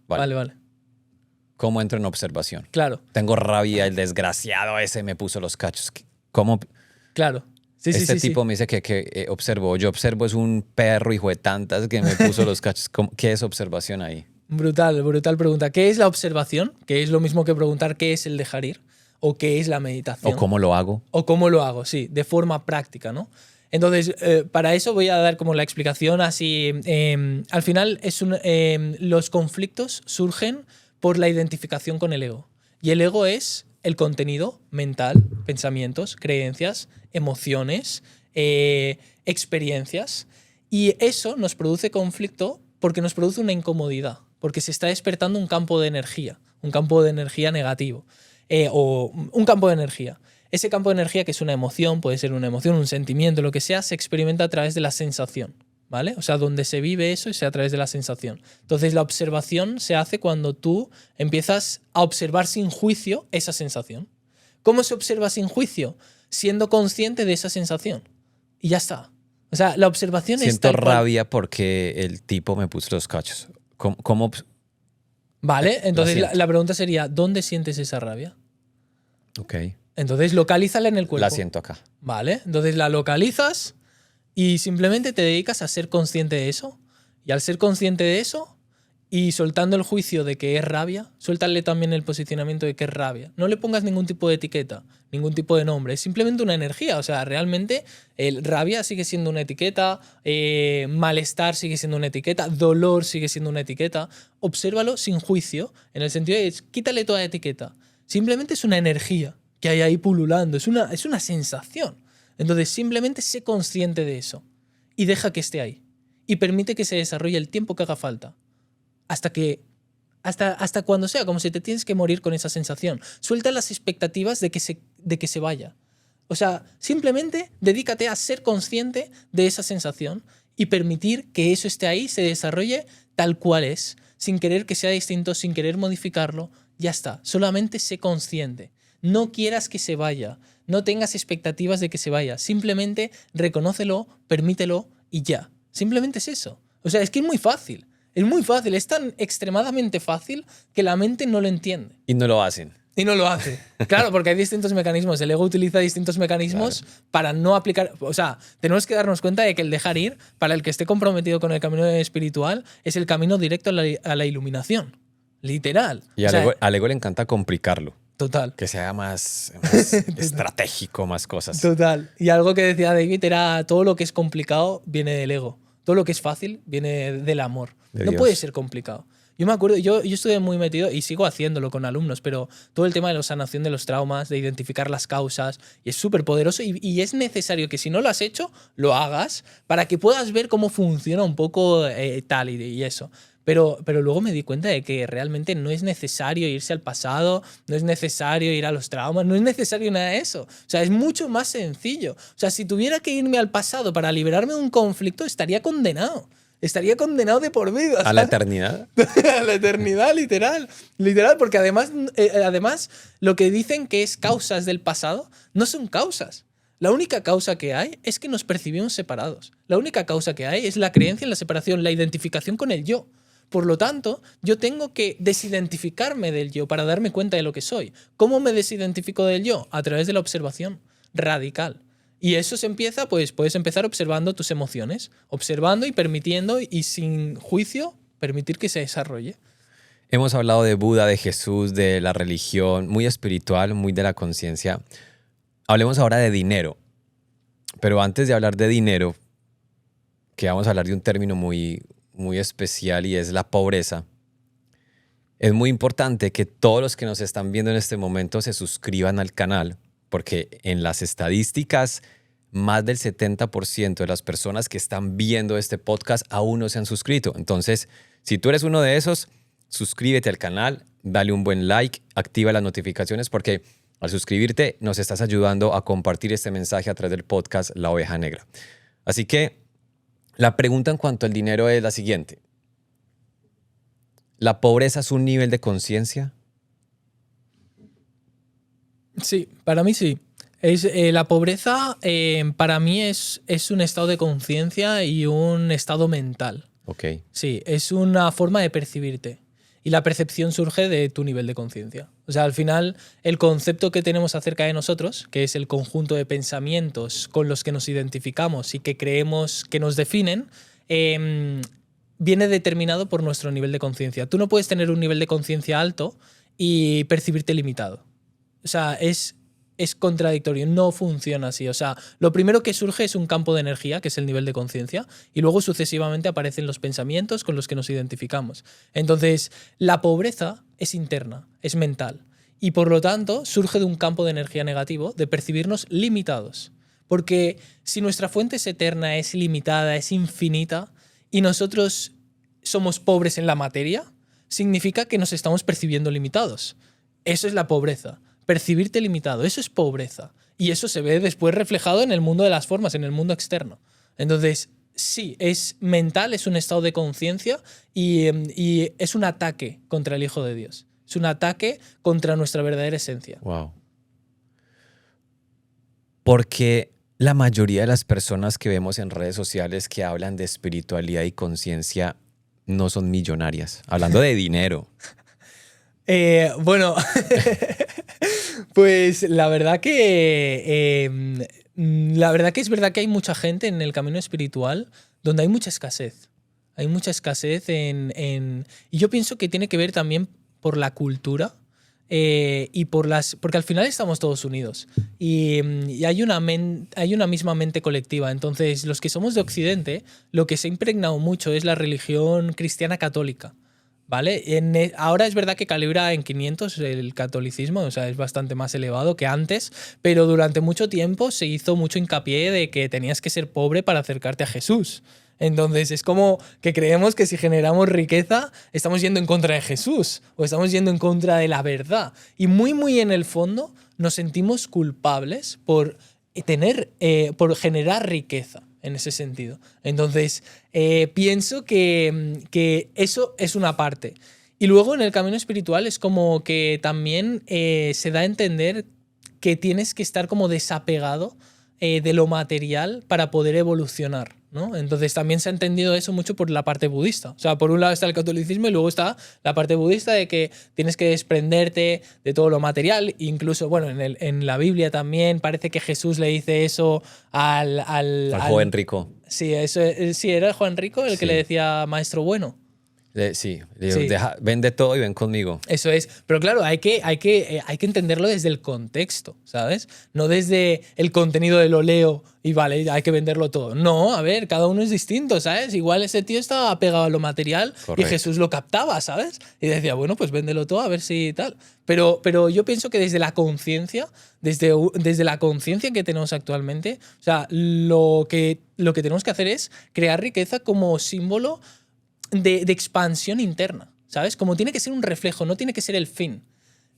¿Cómo entro en observación? Claro. Tengo rabia, el desgraciado ese me puso los cachos. ¿Cómo? Claro. Sí, este tipo me dice que observo. Yo observo es un perro hijo de tantas que me puso los cachos. ¿Qué es observación ahí? Brutal pregunta. ¿Qué es la observación? Que es lo mismo que preguntar qué es el dejar ir o qué es la meditación. O cómo lo hago. O cómo lo hago, sí, de forma práctica, ¿no? Entonces, para eso voy a dar como la explicación así. Al final, los conflictos surgen por la identificación con el ego. Y el ego es el contenido mental, pensamientos, creencias, emociones, experiencias. Y eso nos produce conflicto porque nos produce una incomodidad, porque se está despertando un campo de energía negativo, o un campo de energía. Ese campo de energía, que es una emoción, puede ser una emoción, un sentimiento, lo que sea, se experimenta a través de la sensación, ¿vale? O sea, donde se vive eso es a través de la sensación. Entonces, la observación se hace cuando tú empiezas a observar sin juicio esa sensación. ¿Cómo se observa sin juicio? Siendo consciente de esa sensación. Y ya está. O sea, la observación es Siento rabia porque el tipo me puso los cachos. ¿Cómo? Vale, entonces la pregunta sería, ¿dónde sientes esa rabia? Ok. Entonces localízala en el cuerpo. La siento acá. Vale, entonces la localizas y simplemente te dedicas a ser consciente de eso. Y al ser consciente de eso, y soltando el juicio de que es rabia, suéltale también el posicionamiento de que es rabia. No le pongas ningún tipo de etiqueta, ningún tipo de nombre, es simplemente una energía. O sea, realmente rabia sigue siendo una etiqueta, malestar sigue siendo una etiqueta, dolor sigue siendo una etiqueta. Obsérvalo sin juicio, en el sentido de quítale toda etiqueta. Simplemente es una energía que hay ahí pululando, es una sensación. Entonces simplemente sé consciente de eso y deja que esté ahí. Y permite que se desarrolle el tiempo que haga falta. Hasta cuando sea, como si te tienes que morir con esa sensación. Suelta las expectativas de que se vaya. O sea, simplemente dedícate a ser consciente de esa sensación y permitir que eso esté ahí, se desarrolle tal cual es, sin querer que sea distinto, sin querer modificarlo. Ya está, solamente sé consciente. No quieras que se vaya, no tengas expectativas de que se vaya. Simplemente reconócelo, permítelo y ya. Simplemente es eso. O sea, es que es muy fácil. Es muy fácil, es tan extremadamente fácil que la mente no lo entiende. Y no lo hacen. Y no lo hace. Claro, porque hay distintos mecanismos. El ego utiliza distintos mecanismos para no aplicar. O sea, tenemos que darnos cuenta de que el dejar ir, para el que esté comprometido con el camino espiritual, es el camino directo a la iluminación. Literal. Y al ego le encanta complicarlo. Total. Que sea más estratégico, más cosas. Total. Y algo que decía David era: todo lo que es complicado viene del ego. Todo lo que es fácil viene del amor. No puede ser complicado. Yo me acuerdo, yo estuve muy metido y sigo haciéndolo con alumnos, pero todo el tema de la sanación de los traumas, de identificar las causas, y es súper poderoso y es necesario que si no lo has hecho, lo hagas para que puedas ver cómo funciona un poco tal y eso. Pero luego me di cuenta de que realmente no es necesario irse al pasado, no es necesario ir a los traumas, no es necesario nada de eso. O sea, es mucho más sencillo. O sea, si tuviera que irme al pasado para liberarme de un conflicto, estaría condenado. Estaría condenado de por vida. ¿Sabes? ¿A la eternidad? A la eternidad, literal. Literal, porque además lo que dicen que es causas del pasado no son causas. La única causa que hay es que nos percibimos separados. La única causa que hay es la creencia en la separación, la identificación con el yo. Por lo tanto, yo tengo que desidentificarme del yo para darme cuenta de lo que soy. ¿Cómo me desidentifico del yo? A través de la observación radical. Y eso se empieza, pues puedes empezar observando tus emociones, observando y permitiendo y sin juicio permitir que se desarrolle. Hemos hablado de Buda, de Jesús, de la religión, muy espiritual, muy de la conciencia. Hablemos ahora de dinero. Pero antes de hablar de dinero, que vamos a hablar de un término muy especial y es la pobreza. Es muy importante que todos los que nos están viendo en este momento se suscriban al canal, porque en las estadísticas, más del 70% de las personas que están viendo este podcast aún no se han suscrito. Entonces, si tú eres uno de esos, suscríbete al canal, dale un buen like, activa las notificaciones, porque al suscribirte nos estás ayudando a compartir este mensaje a través del podcast La Oveja Negra. Así que la pregunta en cuanto al dinero es la siguiente. ¿La pobreza es un nivel de conciencia? Sí, para mí sí. La pobreza para mí es un estado de conciencia y un estado mental. Ok. Sí, es una forma de percibirte. Y la percepción surge de tu nivel de conciencia. O sea, al final, el concepto que tenemos acerca de nosotros, que es el conjunto de pensamientos con los que nos identificamos y que creemos que nos definen, viene determinado por nuestro nivel de conciencia. Tú no puedes tener un nivel de conciencia alto y percibirte limitado. O sea, es contradictorio, no funciona así. O sea, lo primero que surge es un campo de energía, que es el nivel de conciencia, y luego sucesivamente aparecen los pensamientos con los que nos identificamos. Entonces, la pobreza es interna, es mental, y por lo tanto surge de un campo de energía negativo, de percibirnos limitados. Porque si nuestra fuente es eterna, es ilimitada, es infinita, y nosotros somos pobres en la materia, significa que nos estamos percibiendo limitados. Eso es la pobreza. Percibirte limitado, eso es pobreza. Y eso se ve después reflejado en el mundo de las formas, en el mundo externo. Entonces, sí, es mental, es un estado de conciencia y es un ataque contra el Hijo de Dios. Es un ataque contra nuestra verdadera esencia. Wow. Porque la mayoría de las personas que vemos en redes sociales que hablan de espiritualidad y conciencia no son millonarias. Hablando de dinero. Bueno, pues la verdad que es verdad que hay mucha gente en el camino espiritual donde hay mucha escasez. Hay mucha escasez y yo pienso que tiene que ver también por la cultura. Y porque al final estamos todos unidos y hay una misma mente colectiva. Entonces, los que somos de Occidente, lo que se ha impregnado mucho es la religión cristiana católica, ¿vale? Ahora es verdad que calibra en 500 el catolicismo, o sea, es bastante más elevado que antes, pero durante mucho tiempo se hizo mucho hincapié de que tenías que ser pobre para acercarte a Jesús. Entonces es como que creemos que si generamos riqueza estamos yendo en contra de Jesús o estamos yendo en contra de la verdad. Y muy, muy en el fondo nos sentimos culpables por por generar riqueza en ese sentido. Entonces pienso que eso es una parte. Y luego en el camino espiritual es como que también se da a entender que tienes que estar como desapegado de lo material para poder evolucionar, ¿no? Entonces también se ha entendido eso mucho por la parte budista. O sea, por un lado está el catolicismo y luego está la parte budista de que tienes que desprenderte de todo lo material. Incluso, bueno, en la Biblia también parece que Jesús le dice eso al joven rico. Sí, sí, era el Juan Rico el que le decía maestro bueno. Sí, vende todo y ven conmigo. Eso es, pero claro, hay que entenderlo desde el contexto, ¿sabes? No desde el contenido de lo leo y vale, hay que venderlo todo. No, a ver, cada uno es distinto, ¿sabes? Igual ese tío estaba apegado a lo material. Correcto. Y Jesús lo captaba, ¿sabes? Y decía, bueno, pues véndelo todo a ver si tal. Pero yo pienso que desde la conciencia, desde la conciencia que tenemos actualmente, o sea, lo que tenemos que hacer es crear riqueza como símbolo de expansión interna, ¿sabes? Como tiene que ser un reflejo, no tiene que ser el fin.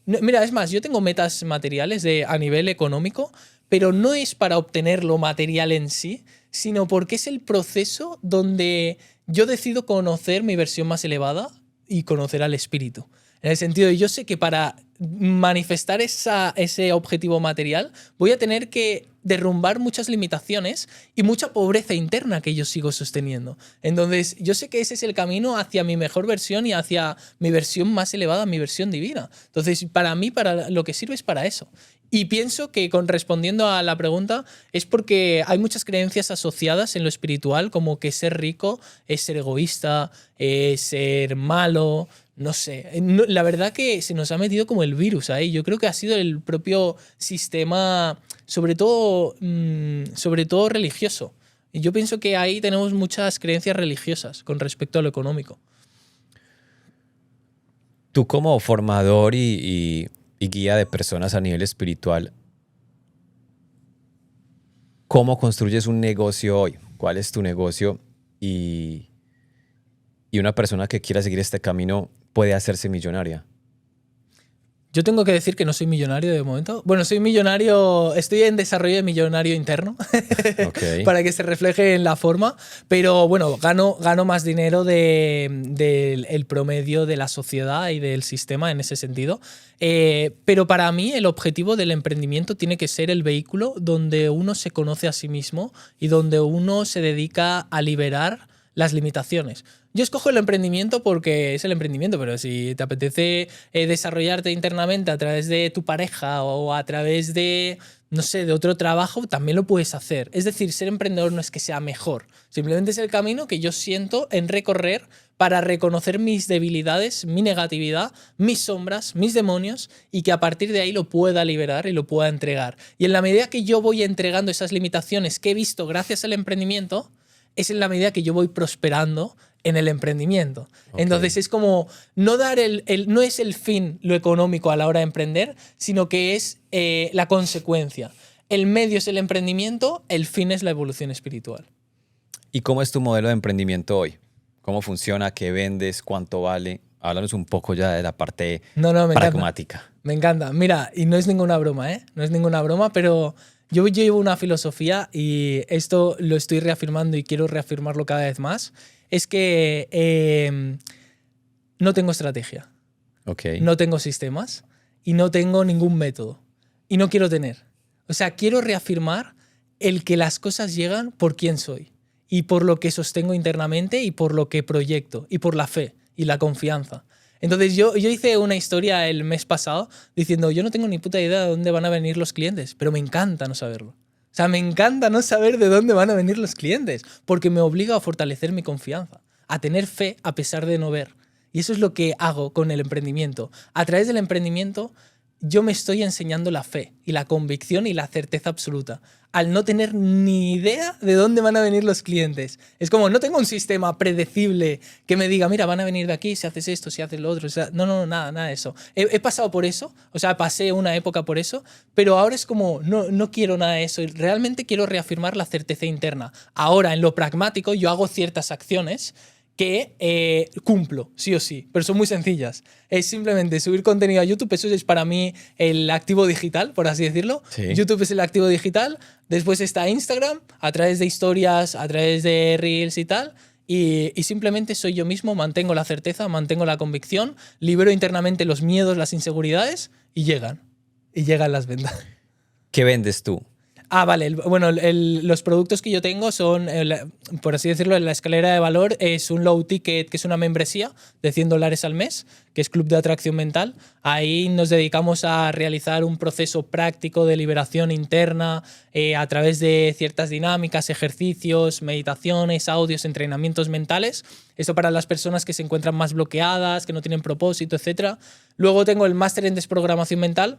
No, mira, es más, yo tengo metas materiales a nivel económico, pero no es para obtener lo material en sí, sino porque es el proceso donde yo decido conocer mi versión más elevada y conocer al espíritu. En el sentido de yo sé que para manifestar ese objetivo material voy a tener que derrumbar muchas limitaciones y mucha pobreza interna que yo sigo sosteniendo. Entonces, yo sé que ese es el camino hacia mi mejor versión y hacia mi versión más elevada, mi versión divina. Entonces, para mí, para lo que sirve es para eso. Y pienso que, respondiendo a la pregunta, es porque hay muchas creencias asociadas en lo espiritual, como que ser rico es ser egoísta, es ser malo. No sé, la verdad que se nos ha metido como el virus ahí. Yo creo que ha sido el propio sistema, sobre todo religioso. Y yo pienso que ahí tenemos muchas creencias religiosas con respecto a lo económico. Tú como formador y guía de personas a nivel espiritual, ¿cómo construyes un negocio hoy? ¿Cuál es tu negocio? Y una persona que quiera seguir este camino puede hacerse millonaria. Yo tengo que decir que no soy millonario de momento. Bueno, soy millonario, estoy en desarrollo de millonario interno okay. Para que se refleje en la forma, pero bueno, gano más dinero del promedio de la sociedad y del sistema en ese sentido. Pero para mí el objetivo del emprendimiento tiene que ser el vehículo donde uno se conoce a sí mismo y donde uno se dedica a liberar las limitaciones. Yo escojo el emprendimiento porque es el emprendimiento, pero si te apetece desarrollarte internamente a través de tu pareja o a través de, no sé, de otro trabajo, también lo puedes hacer. Es decir, ser emprendedor no es que sea mejor, simplemente es el camino que yo siento en recorrer para reconocer mis debilidades, mi negatividad, mis sombras, mis demonios y que a partir de ahí lo pueda liberar y lo pueda entregar. Y en la medida que yo voy entregando esas limitaciones que he visto gracias al emprendimiento, es en la medida que yo voy prosperando en el emprendimiento. Okay. Entonces es como no dar no es el fin lo económico a la hora de emprender, sino que es la consecuencia. El medio es el emprendimiento, el fin es la evolución espiritual. ¿Y cómo es tu modelo de emprendimiento hoy? ¿Cómo funciona? ¿Qué vendes? ¿Cuánto vale? Háblanos un poco ya de la parte pragmática. Me encanta. Mira, y no es ninguna broma, ¿eh? No es ninguna broma, pero yo llevo una filosofía y esto lo estoy reafirmando y quiero reafirmarlo cada vez más. Es que no tengo estrategia, okay. No tengo sistemas y no tengo ningún método. Y no quiero tener. O sea, quiero reafirmar el que las cosas llegan por quién soy y por lo que sostengo internamente y por lo que proyecto y por la fe y la confianza. Entonces yo hice una historia el mes pasado diciendo yo no tengo ni puta idea de dónde van a venir los clientes, pero me encanta no saberlo. O sea, me encanta no saber de dónde van a venir los clientes porque me obliga a fortalecer mi confianza. a tener fe a pesar de no ver. Y eso es lo que hago con el emprendimiento. A través del emprendimiento yo me estoy enseñando la fe y la convicción y la certeza absoluta, al no tener ni idea de dónde van a venir los clientes. Es como, no tengo un sistema predecible que me diga, mira, van a venir de aquí si haces esto, si haces lo otro. O sea, no, nada de eso. He pasado por eso, o sea, pasé una época por eso, pero ahora es como, no quiero nada de eso. Realmente quiero reafirmar la certeza interna. Ahora, en lo pragmático, yo hago ciertas acciones que cumplo, sí o sí, pero son muy sencillas. Es simplemente subir contenido a YouTube, eso es para mí el activo digital, por así decirlo. Sí. YouTube es el activo digital, después está Instagram, a través de historias, a través de Reels y tal, y simplemente soy yo mismo, mantengo la certeza, mantengo la convicción, libero internamente los miedos, las inseguridades, y llegan las ventas. ¿Qué vendes tú? Vale. Bueno, los productos que yo tengo son, por así decirlo, en la escalera de valor es un low ticket, que es una membresía de $100 al mes, que es Club de Atracción Mental. Ahí nos dedicamos a realizar un proceso práctico de liberación interna a través de ciertas dinámicas, ejercicios, meditaciones, audios, entrenamientos mentales. Esto para las personas que se encuentran más bloqueadas, que no tienen propósito, etc. Luego tengo el máster en desprogramación mental,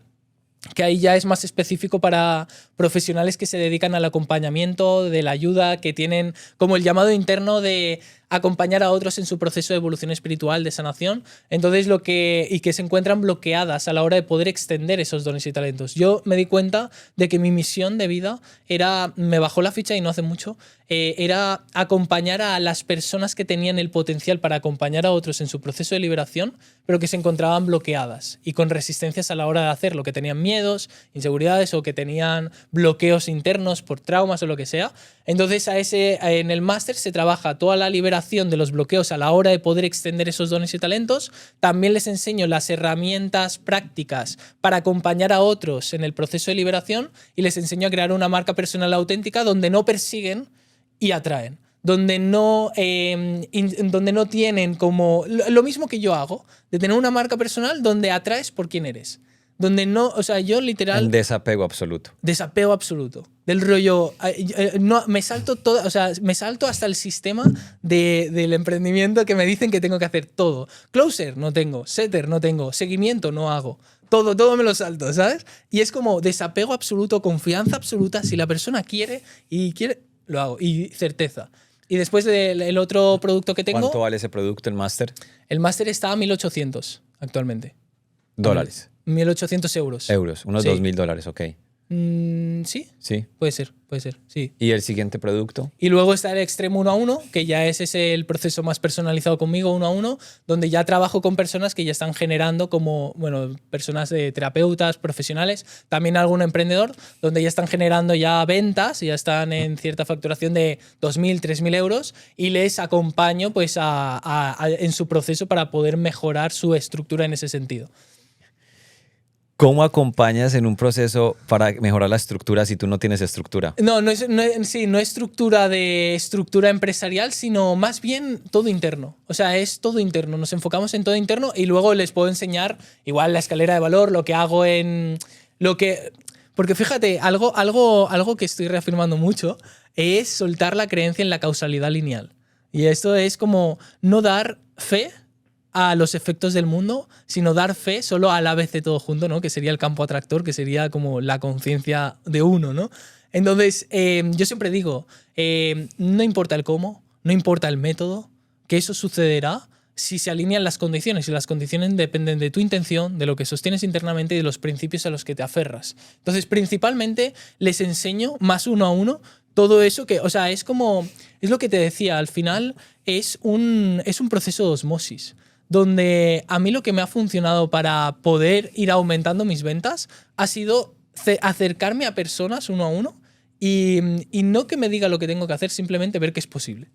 que ahí ya es más específico para profesionales que se dedican al acompañamiento, de la ayuda, que tienen como el llamado interno de acompañar a otros en su proceso de evolución espiritual, de sanación. Entonces, y que se encuentran bloqueadas a la hora de poder extender esos dones y talentos. Yo me di cuenta de que mi misión de vida me bajó la ficha y no hace mucho, era acompañar a las personas que tenían el potencial para acompañar a otros en su proceso de liberación, pero que se encontraban bloqueadas y con resistencias a la hora de hacerlo, que tenían miedos, inseguridades o que tenían bloqueos internos por traumas o lo que sea. Entonces, en el máster se trabaja toda la liberación de los bloqueos a la hora de poder extender esos dones y talentos. También les enseño las herramientas prácticas para acompañar a otros en el proceso de liberación y les enseño a crear una marca personal auténtica donde no persiguen y atraen. Donde no tienen como lo mismo que yo hago, de tener una marca personal donde atraes por quién eres. Donde no, o sea, yo literal... El desapego absoluto. Desapego absoluto. Del rollo, no, me salto todo, o sea, me salto hasta el sistema del emprendimiento que me dicen que tengo que hacer todo. Closer no tengo, setter no tengo, seguimiento no hago. Todo me lo salto, ¿sabes? Y es como desapego absoluto, confianza absoluta. Si la persona quiere, lo hago. Y certeza. Y después del otro producto que tengo... ¿Cuánto vale ese producto, el máster? El máster está a 1.800 actualmente. Dólares. 1.800 euros. Euros, unos Sí. $2.000, ok. ¿Sí? Sí. Puede ser, sí. ¿Y el siguiente producto? Y luego está el extremo 1 a 1, que ya es el proceso más personalizado conmigo, 1 a 1, donde ya trabajo con personas que ya están generando como, bueno, personas de terapeutas, profesionales, también algún emprendedor, donde ya están generando ya ventas, ya están en cierta facturación de 2.000, 3.000 euros y les acompaño pues en su proceso para poder mejorar su estructura en ese sentido. ¿Cómo acompañas en un proceso para mejorar la estructura si tú no tienes estructura? No es estructura empresarial, sino más bien todo interno. O sea, es todo interno. Nos enfocamos en todo interno y luego les puedo enseñar igual la escalera de valor, lo que hago porque fíjate, algo que estoy reafirmando mucho es soltar la creencia en la causalidad lineal. Y esto es como no dar fe a los efectos del mundo, sino dar fe solo al ABC todo junto, ¿no? Que sería el campo atractor, que sería como la conciencia de uno, ¿no? Entonces, yo siempre digo, no importa el cómo, no importa el método, que eso sucederá si se alinean las condiciones, y las condiciones dependen de tu intención, de lo que sostienes internamente y de los principios a los que te aferras. Entonces, principalmente, les enseño más 1 a 1 todo eso que, o sea, es lo que te decía, al final es un proceso de osmosis, donde a mí lo que me ha funcionado para poder ir aumentando mis ventas ha sido acercarme a personas 1 a 1 y no que me diga lo que tengo que hacer, simplemente ver que es posible.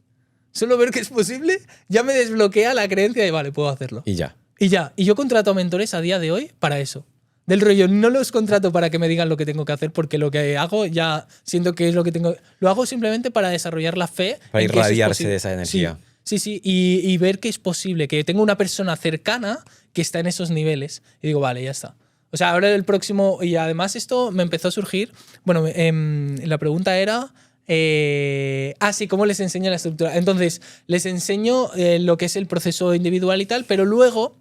Solo ver que es posible ya me desbloquea la creencia de, vale, puedo hacerlo. Y ya. Y yo contrato a mentores a día de hoy para eso. Del rollo, no los contrato para que me digan lo que tengo que hacer, porque lo que hago ya siento que es lo que tengo. Lo hago simplemente para desarrollar la fe. Para en que eso es irradiarse posible. de esa energía. Sí, y ver que es posible, que tengo una persona cercana que está en esos niveles. Y digo, vale, ya está. O sea, ahora el próximo... Y además esto me empezó a surgir... Bueno, la pregunta era... Sí, cómo les enseño la estructura. Entonces, les enseño lo que es el proceso individual y tal, pero luego,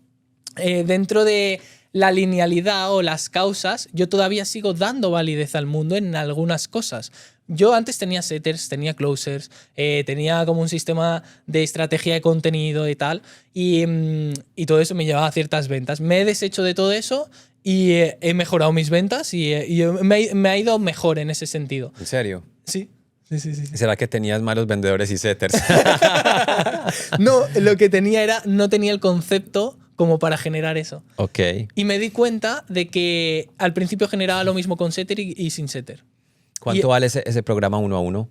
dentro de la linealidad o las causas, yo todavía sigo dando validez al mundo en algunas cosas. Yo antes tenía setters, tenía closers, tenía como un sistema de estrategia de contenido y tal, y todo eso me llevaba a ciertas ventas. Me he deshecho de todo eso y he mejorado mis ventas y me ha ido mejor en ese sentido. ¿En serio? Sí. Sí. ¿Será que tenías malos vendedores y setters? No, lo que tenía era, no tenía el concepto como para generar eso. Ok. Y me di cuenta de que al principio generaba lo mismo con setter y sin setter. ¿Cuánto vale ese programa 1 a 1?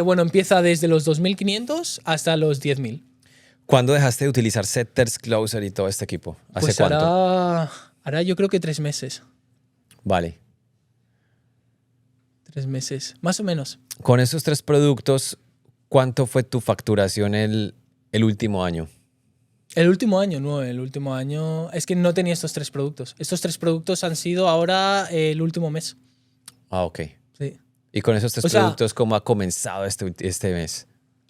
Bueno, empieza desde los 2.500 hasta los 10.000. ¿Cuándo dejaste de utilizar setters, closer y todo este equipo? ¿Hace Pues cuánto? Hará yo creo que 3 meses. Vale. 3 meses, más o menos. Con esos 3 productos, ¿cuánto fue tu facturación el último año? El último año, no, el último año es que no tenía estos 3 productos. Estos 3 productos han sido ahora el último mes. Ah, ok. Sí. ¿Y con esos 3 O sea, productos cómo ha comenzado este mes?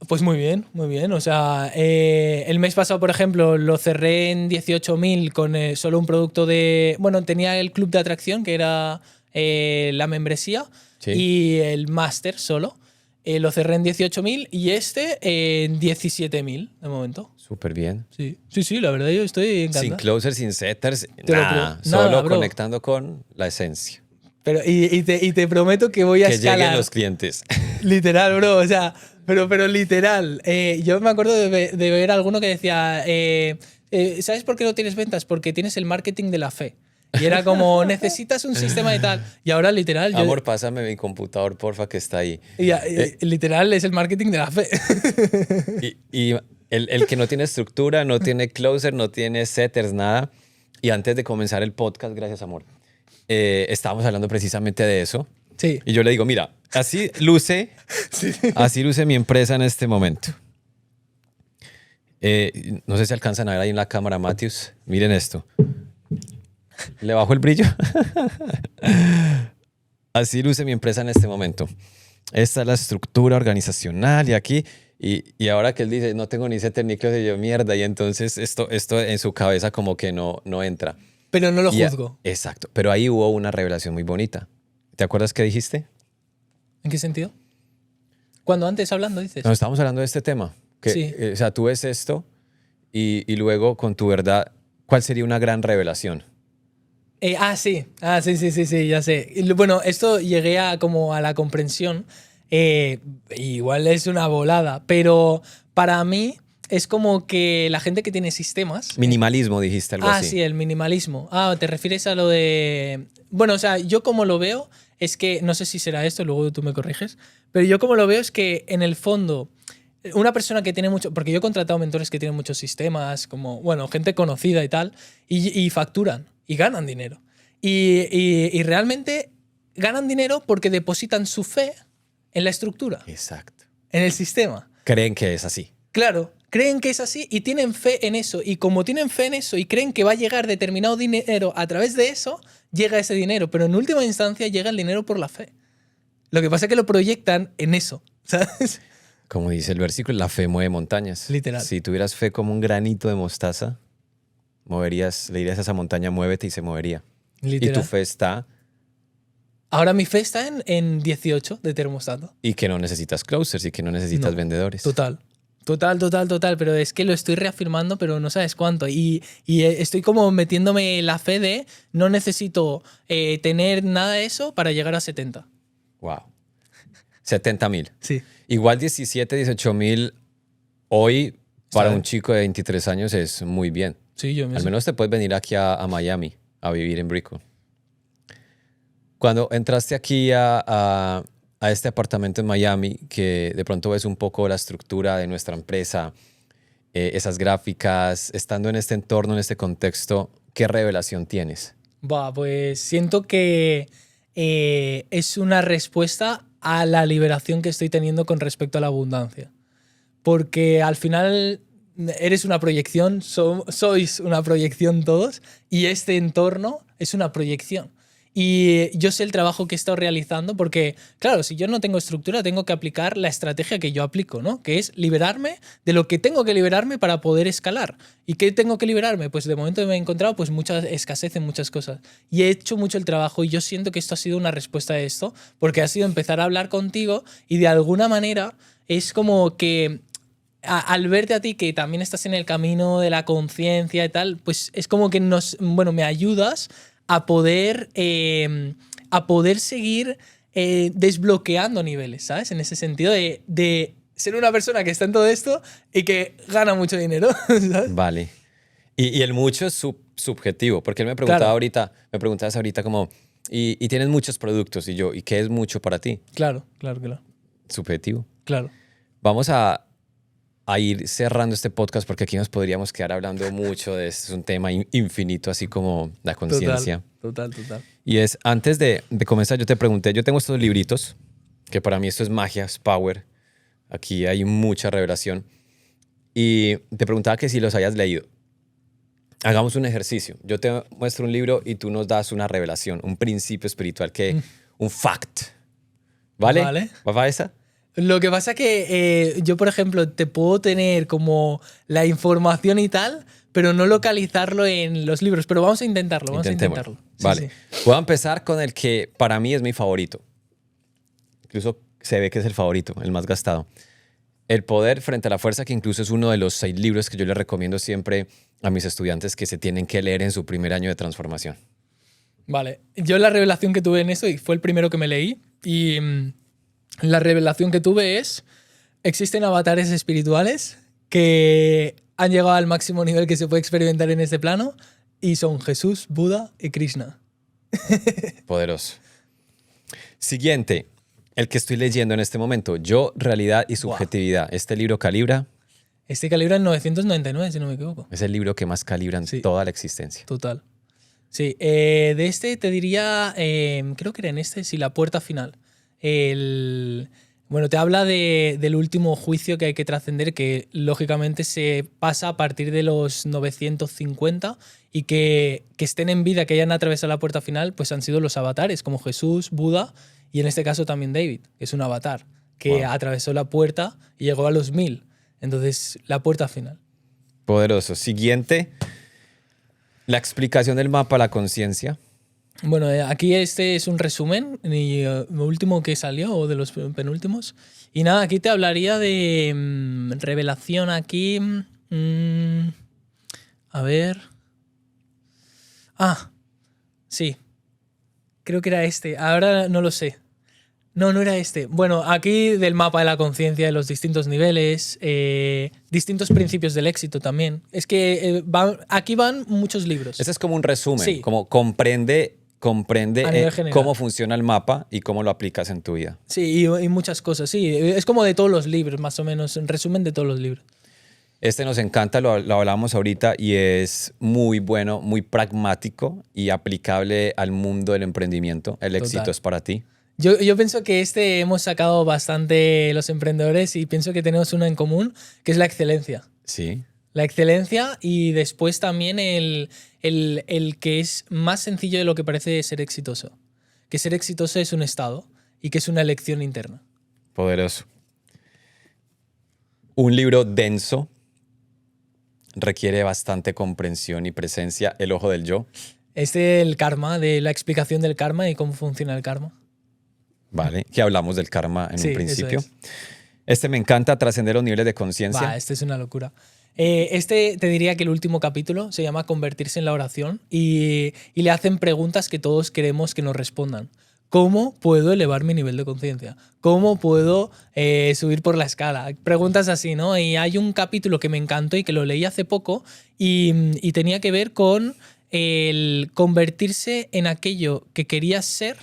Pues muy bien, muy bien. O sea, el mes pasado, por ejemplo, lo cerré en 18.000 con solo un producto de... Bueno, tenía el club de atracción, que era la membresía, Sí. y el máster solo. Lo cerré en 18.000 y este en 17.000 de momento. Súper bien. Sí, la verdad yo estoy encantado. Sin closer, sin setters, Te lo nada. creo. Nada, Solo bro. conectando con la esencia. Pero, y te prometo que voy a Que lleguen escalar. los clientes. Literal, bro. O sea, pero literal. Yo me acuerdo de ver alguno que decía, ¿sabes por qué no tienes ventas? Porque tienes el marketing de la fe. Y era como, necesitas un sistema de tal. Y ahora, literal. Amor, pásame mi computador, porfa, que está ahí. Literal, es el marketing de la fe. Y el que no tiene estructura, no tiene closer, no tiene setters, nada. Y antes de comenzar el podcast, gracias, amor, estábamos hablando precisamente de eso. Sí. Y yo le digo, mira, así luce mi empresa en este momento. No sé si alcanzan a ver ahí en la cámara, Matthews. Miren esto. ¿Le bajo el brillo? Así luce mi empresa en este momento. Esta es la estructura organizacional y aquí. Y ahora que él dice, no tengo ni setter ni closer, yo mierda. Y entonces esto en su cabeza como que no entra. Pero no lo juzgo. Exacto. Pero ahí hubo una revelación muy bonita. ¿Te acuerdas qué dijiste? ¿En qué sentido? Cuando antes hablando dices. No, estábamos hablando de este tema. Que, Sí. O sea, tú ves esto y luego con tu verdad, ¿cuál sería una gran revelación? Sí, ya sé. Bueno, esto llegué como a la comprensión. Igual es una volada, pero para mí es como que la gente que tiene sistemas. Minimalismo, dijiste algo así. Sí, el minimalismo. ¿Te refieres a lo de...? Bueno, o sea, yo como lo veo es que, no sé si será esto, luego tú me corriges, pero yo como lo veo es que en el fondo, una persona que tiene mucho... Porque yo he contratado mentores que tienen muchos sistemas, como, bueno, gente conocida y tal, y facturan y ganan dinero. Y realmente ganan dinero porque depositan su fe en la estructura. Exacto. En el sistema. Creen que es así. Claro, creen que es así y tienen fe en eso. Y como tienen fe en eso y creen que va a llegar determinado dinero a través de eso, llega ese dinero. Pero en última instancia llega el dinero por la fe. Lo que pasa es que lo proyectan en eso, ¿sabes? Como dice el versículo, la fe mueve montañas. Literal. Si tuvieras fe como un granito de mostaza, le dirías a esa montaña, muévete y se movería. Literal. Y tu fe está... Ahora mi fe está en 18 de termostato. Y que no necesitas closers y que no necesitas vendedores. Total. Pero es que lo estoy reafirmando, pero no sabes cuánto. Y estoy como metiéndome la fe de no necesito tener nada de eso para llegar a 70. Wow. 70,000. Sí. Igual 17, 18,000 hoy para ¿Sabe? un chico de 23 años es muy bien. Sí, yo mismo. Al menos te puedes venir aquí a Miami a vivir en Brickell. Cuando entraste aquí a este apartamento en Miami, que de pronto ves un poco la estructura de nuestra empresa, esas gráficas, estando en este entorno, en este contexto, ¿qué revelación tienes? Pues siento que es una respuesta a la liberación que estoy teniendo con respecto a la abundancia. Porque al final eres una proyección, sois una proyección todos, y este entorno es una proyección. Y yo sé el trabajo que he estado realizando porque, claro, si yo no tengo estructura, tengo que aplicar la estrategia que yo aplico, ¿no? Que es liberarme de lo que tengo que liberarme para poder escalar. ¿Y qué tengo que liberarme? Pues de momento me he encontrado pues mucha escasez en muchas cosas. Y he hecho mucho el trabajo y yo siento que esto ha sido una respuesta a esto, porque ha sido empezar a hablar contigo y de alguna manera es como que al verte a ti que también estás en el camino de la conciencia y tal, pues es como que me ayudas a poder seguir desbloqueando niveles, ¿sabes? En ese sentido de ser una persona que está en todo esto y que gana mucho dinero, ¿sabes? Vale. Y el mucho es subjetivo, porque él me preguntaba Claro. ahorita, me preguntabas ahorita como, y tienes muchos productos, y yo, ¿y qué es mucho para ti? Claro. Subjetivo. Claro. Vamos a ir cerrando este podcast porque aquí nos podríamos quedar hablando mucho de esto. Es un tema infinito, así como la conciencia. Total. Y es, antes de comenzar, yo te pregunté, yo tengo estos libritos, que para mí esto es magia, es power. Aquí hay mucha revelación. Y te preguntaba que si los hayas leído. Hagamos un ejercicio. Yo te muestro un libro y tú nos das una revelación, un principio espiritual, un fact. ¿Vale? Vale. ¿Va para esa? Lo que pasa que yo, por ejemplo, te puedo tener como la información y tal, pero no localizarlo en los libros. Pero vamos a intentarlo, Intentémoslo. Sí, Vale. sí. Voy a empezar con el que para mí es mi favorito. Incluso se ve que es el favorito, el más gastado. El poder frente a la fuerza, que incluso es uno de los 6 libros que yo les recomiendo siempre a mis estudiantes que se tienen que leer en su primer año de transformación. Vale. Yo la revelación que tuve en eso, y fue el primero que me leí, y la revelación que tuve es, existen avatares espirituales que han llegado al máximo nivel que se puede experimentar en este plano y son Jesús, Buda y Krishna. Poderoso. Siguiente, el que estoy leyendo en este momento, Yo, Realidad y Subjetividad. Este libro calibra, Este calibra en 999, si no me equivoco. es el libro que más calibra en Sí. toda la existencia. Total. Sí, de este te diría, creo que era en este, sí, La Puerta Final. Bueno, te habla del último juicio que hay que trascender, que lógicamente se pasa a partir de los 950 y que estén en vida, que hayan atravesado la puerta final, pues han sido los avatares, como Jesús, Buda y en este caso también David, que es un avatar, que Wow. atravesó la puerta y llegó a los 1000. Entonces, la puerta final. Poderoso. Siguiente, la explicación del mapa a la conciencia. Bueno, aquí este es un resumen, y lo último que salió, o de los penúltimos. Y nada, aquí te hablaría de revelación aquí. A ver. Ah, sí. Creo que era este. Ahora no lo sé. No, no era este. Bueno, aquí del mapa de la conciencia, de los distintos niveles, distintos principios del éxito también. Es que aquí van muchos libros. Ese es como un resumen, Sí. como comprende A nivel general. cómo funciona el mapa y cómo lo aplicas en tu vida. Sí, y muchas cosas, sí. Es como de todos los libros, más o menos, en resumen de todos los libros. Este nos encanta, lo hablamos ahorita y es muy bueno, muy pragmático y aplicable al mundo del emprendimiento. El éxito Total. es para ti. Yo pienso que hemos sacado bastante los emprendedores y pienso que tenemos una en común, que es la excelencia. Sí. La excelencia y después también el que es más sencillo de lo que parece ser exitoso. Que ser exitoso es un estado y que es una elección interna. Poderoso. Un libro denso, requiere bastante comprensión y presencia, El ojo del yo. El karma, de la explicación del karma y cómo funciona el karma. ¿Vale? Que hablamos del karma en Sí, un eso principio. es. Este me encanta, trascender los niveles de conciencia. Va, este es una locura. Este te diría que el último capítulo se llama Convertirse en la oración y le hacen preguntas que todos queremos que nos respondan. ¿Cómo puedo elevar mi nivel de conciencia? ¿Cómo puedo subir por la escala? Preguntas así, ¿no? Y hay un capítulo que me encantó y que lo leí hace poco y tenía que ver con el convertirse en aquello que querías ser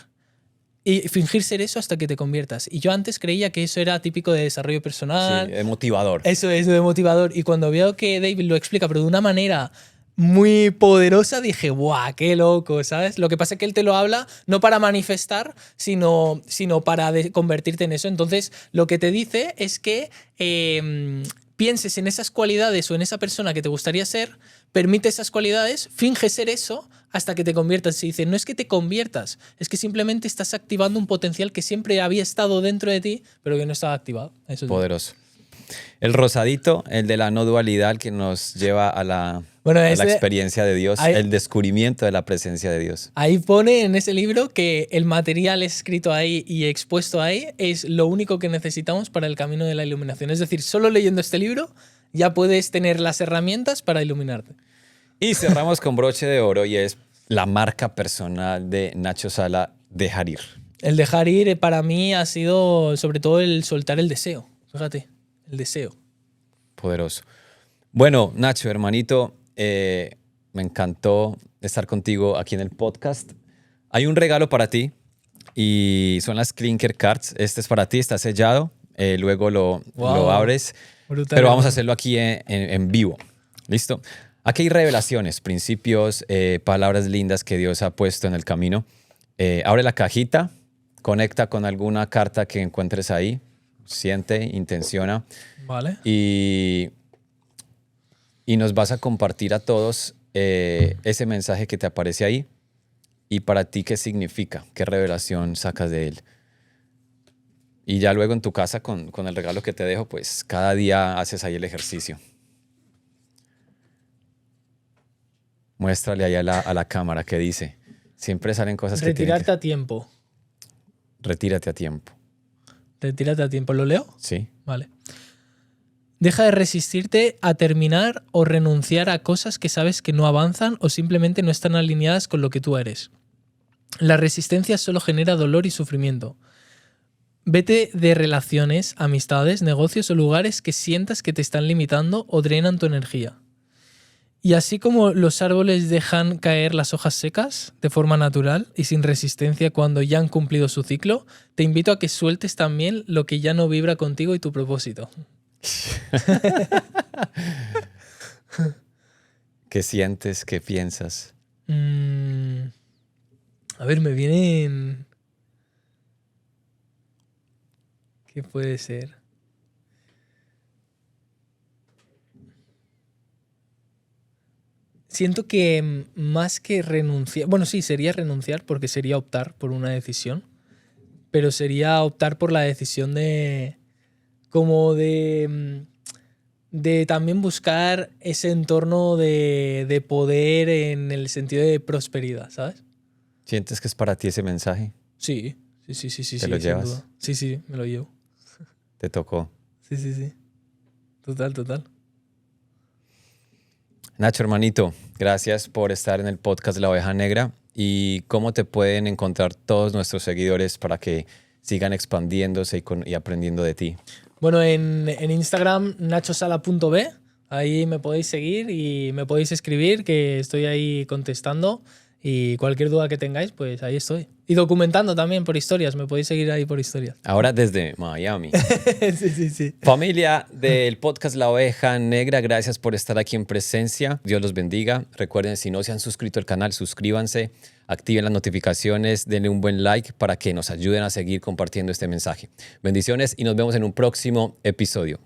y fingir ser eso hasta que te conviertas. Y yo antes creía que eso era típico de desarrollo personal. Sí, es motivador. Eso es de motivador. Y cuando veo que David lo explica, pero de una manera muy poderosa, dije, ¡buah, qué loco! ¿Sabes? Lo que pasa es que él te lo habla no para manifestar, sino para convertirte en eso. Entonces, lo que te dice es que pienses en esas cualidades o en esa persona que te gustaría ser, permite esas cualidades, finge ser eso hasta que te conviertas. Se dice, no es que te conviertas, es que simplemente estás activando un potencial que siempre había estado dentro de ti, pero que no estaba activado. Eso es Poderoso. El rosadito, el de la no dualidad, el que nos lleva a la experiencia de Dios, el descubrimiento de la presencia de Dios. Ahí pone en ese libro que el material escrito ahí y expuesto ahí es lo único que necesitamos para el camino de la iluminación. Es decir, solo leyendo este libro ya puedes tener las herramientas para iluminarte. Y cerramos con broche de oro y es la marca personal de Nacho Sala, dejar ir. El dejar ir para mí ha sido sobre todo el soltar el deseo. Fíjate, el deseo. Poderoso. Bueno, Nacho, hermanito, me encantó estar contigo aquí en el podcast. Hay un regalo para ti y son las Clinker Cards. Este es para ti, está sellado. Luego lo abres. Brutal. Pero vamos a hacerlo aquí en vivo. ¿Listo? Aquí hay revelaciones, principios, palabras lindas que Dios ha puesto en el camino. Abre la cajita, conecta con alguna carta que encuentres ahí. Siente, intenciona. Vale. Y nos vas a compartir a todos ese mensaje que te aparece ahí y para ti qué significa, qué revelación sacas de él. Y ya luego en tu casa con el regalo que te dejo, pues cada día haces ahí el ejercicio. Muéstrale ahí a la cámara que dice. Siempre salen cosas que tienen Retirarte a tiempo. Retírate a tiempo. Retírate a tiempo. ¿Lo leo? Sí. Vale. Deja de resistirte a terminar o renunciar a cosas que sabes que no avanzan o simplemente no están alineadas con lo que tú eres. La resistencia solo genera dolor y sufrimiento. Vete de relaciones, amistades, negocios o lugares que sientas que te están limitando o drenan tu energía. Y así como los árboles dejan caer las hojas secas de forma natural y sin resistencia cuando ya han cumplido su ciclo, te invito a que sueltes también lo que ya no vibra contigo y tu propósito. ¿Qué sientes? ¿Qué piensas? A ver, me vienen... ¿Qué puede ser? Siento que más que renunciar... Bueno, sí, sería renunciar porque sería optar por una decisión, pero sería optar por la decisión de... como de también buscar ese entorno de poder en el sentido de prosperidad, ¿sabes? ¿Sientes que es para ti ese mensaje? Sí. ¿Te lo llevas? Sin duda. Sí, me lo llevo. ¿Te tocó? Sí. Total. Nacho, hermanito, gracias por estar en el podcast de La Oveja Negra. ¿Y cómo te pueden encontrar todos nuestros seguidores para que sigan expandiéndose y aprendiendo de ti? Bueno, en Instagram, nachosala.b, ahí me podéis seguir y me podéis escribir, que estoy ahí contestando. Y cualquier duda que tengáis, pues ahí estoy. Y documentando también por historias, me podéis seguir ahí por historias. Ahora desde Miami. Sí. Familia del podcast La Oveja Negra, gracias por estar aquí en presencia. Dios los bendiga. Recuerden, si no se han suscrito al canal, suscríbanse, activen las notificaciones, denle un buen like para que nos ayuden a seguir compartiendo este mensaje. Bendiciones y nos vemos en un próximo episodio.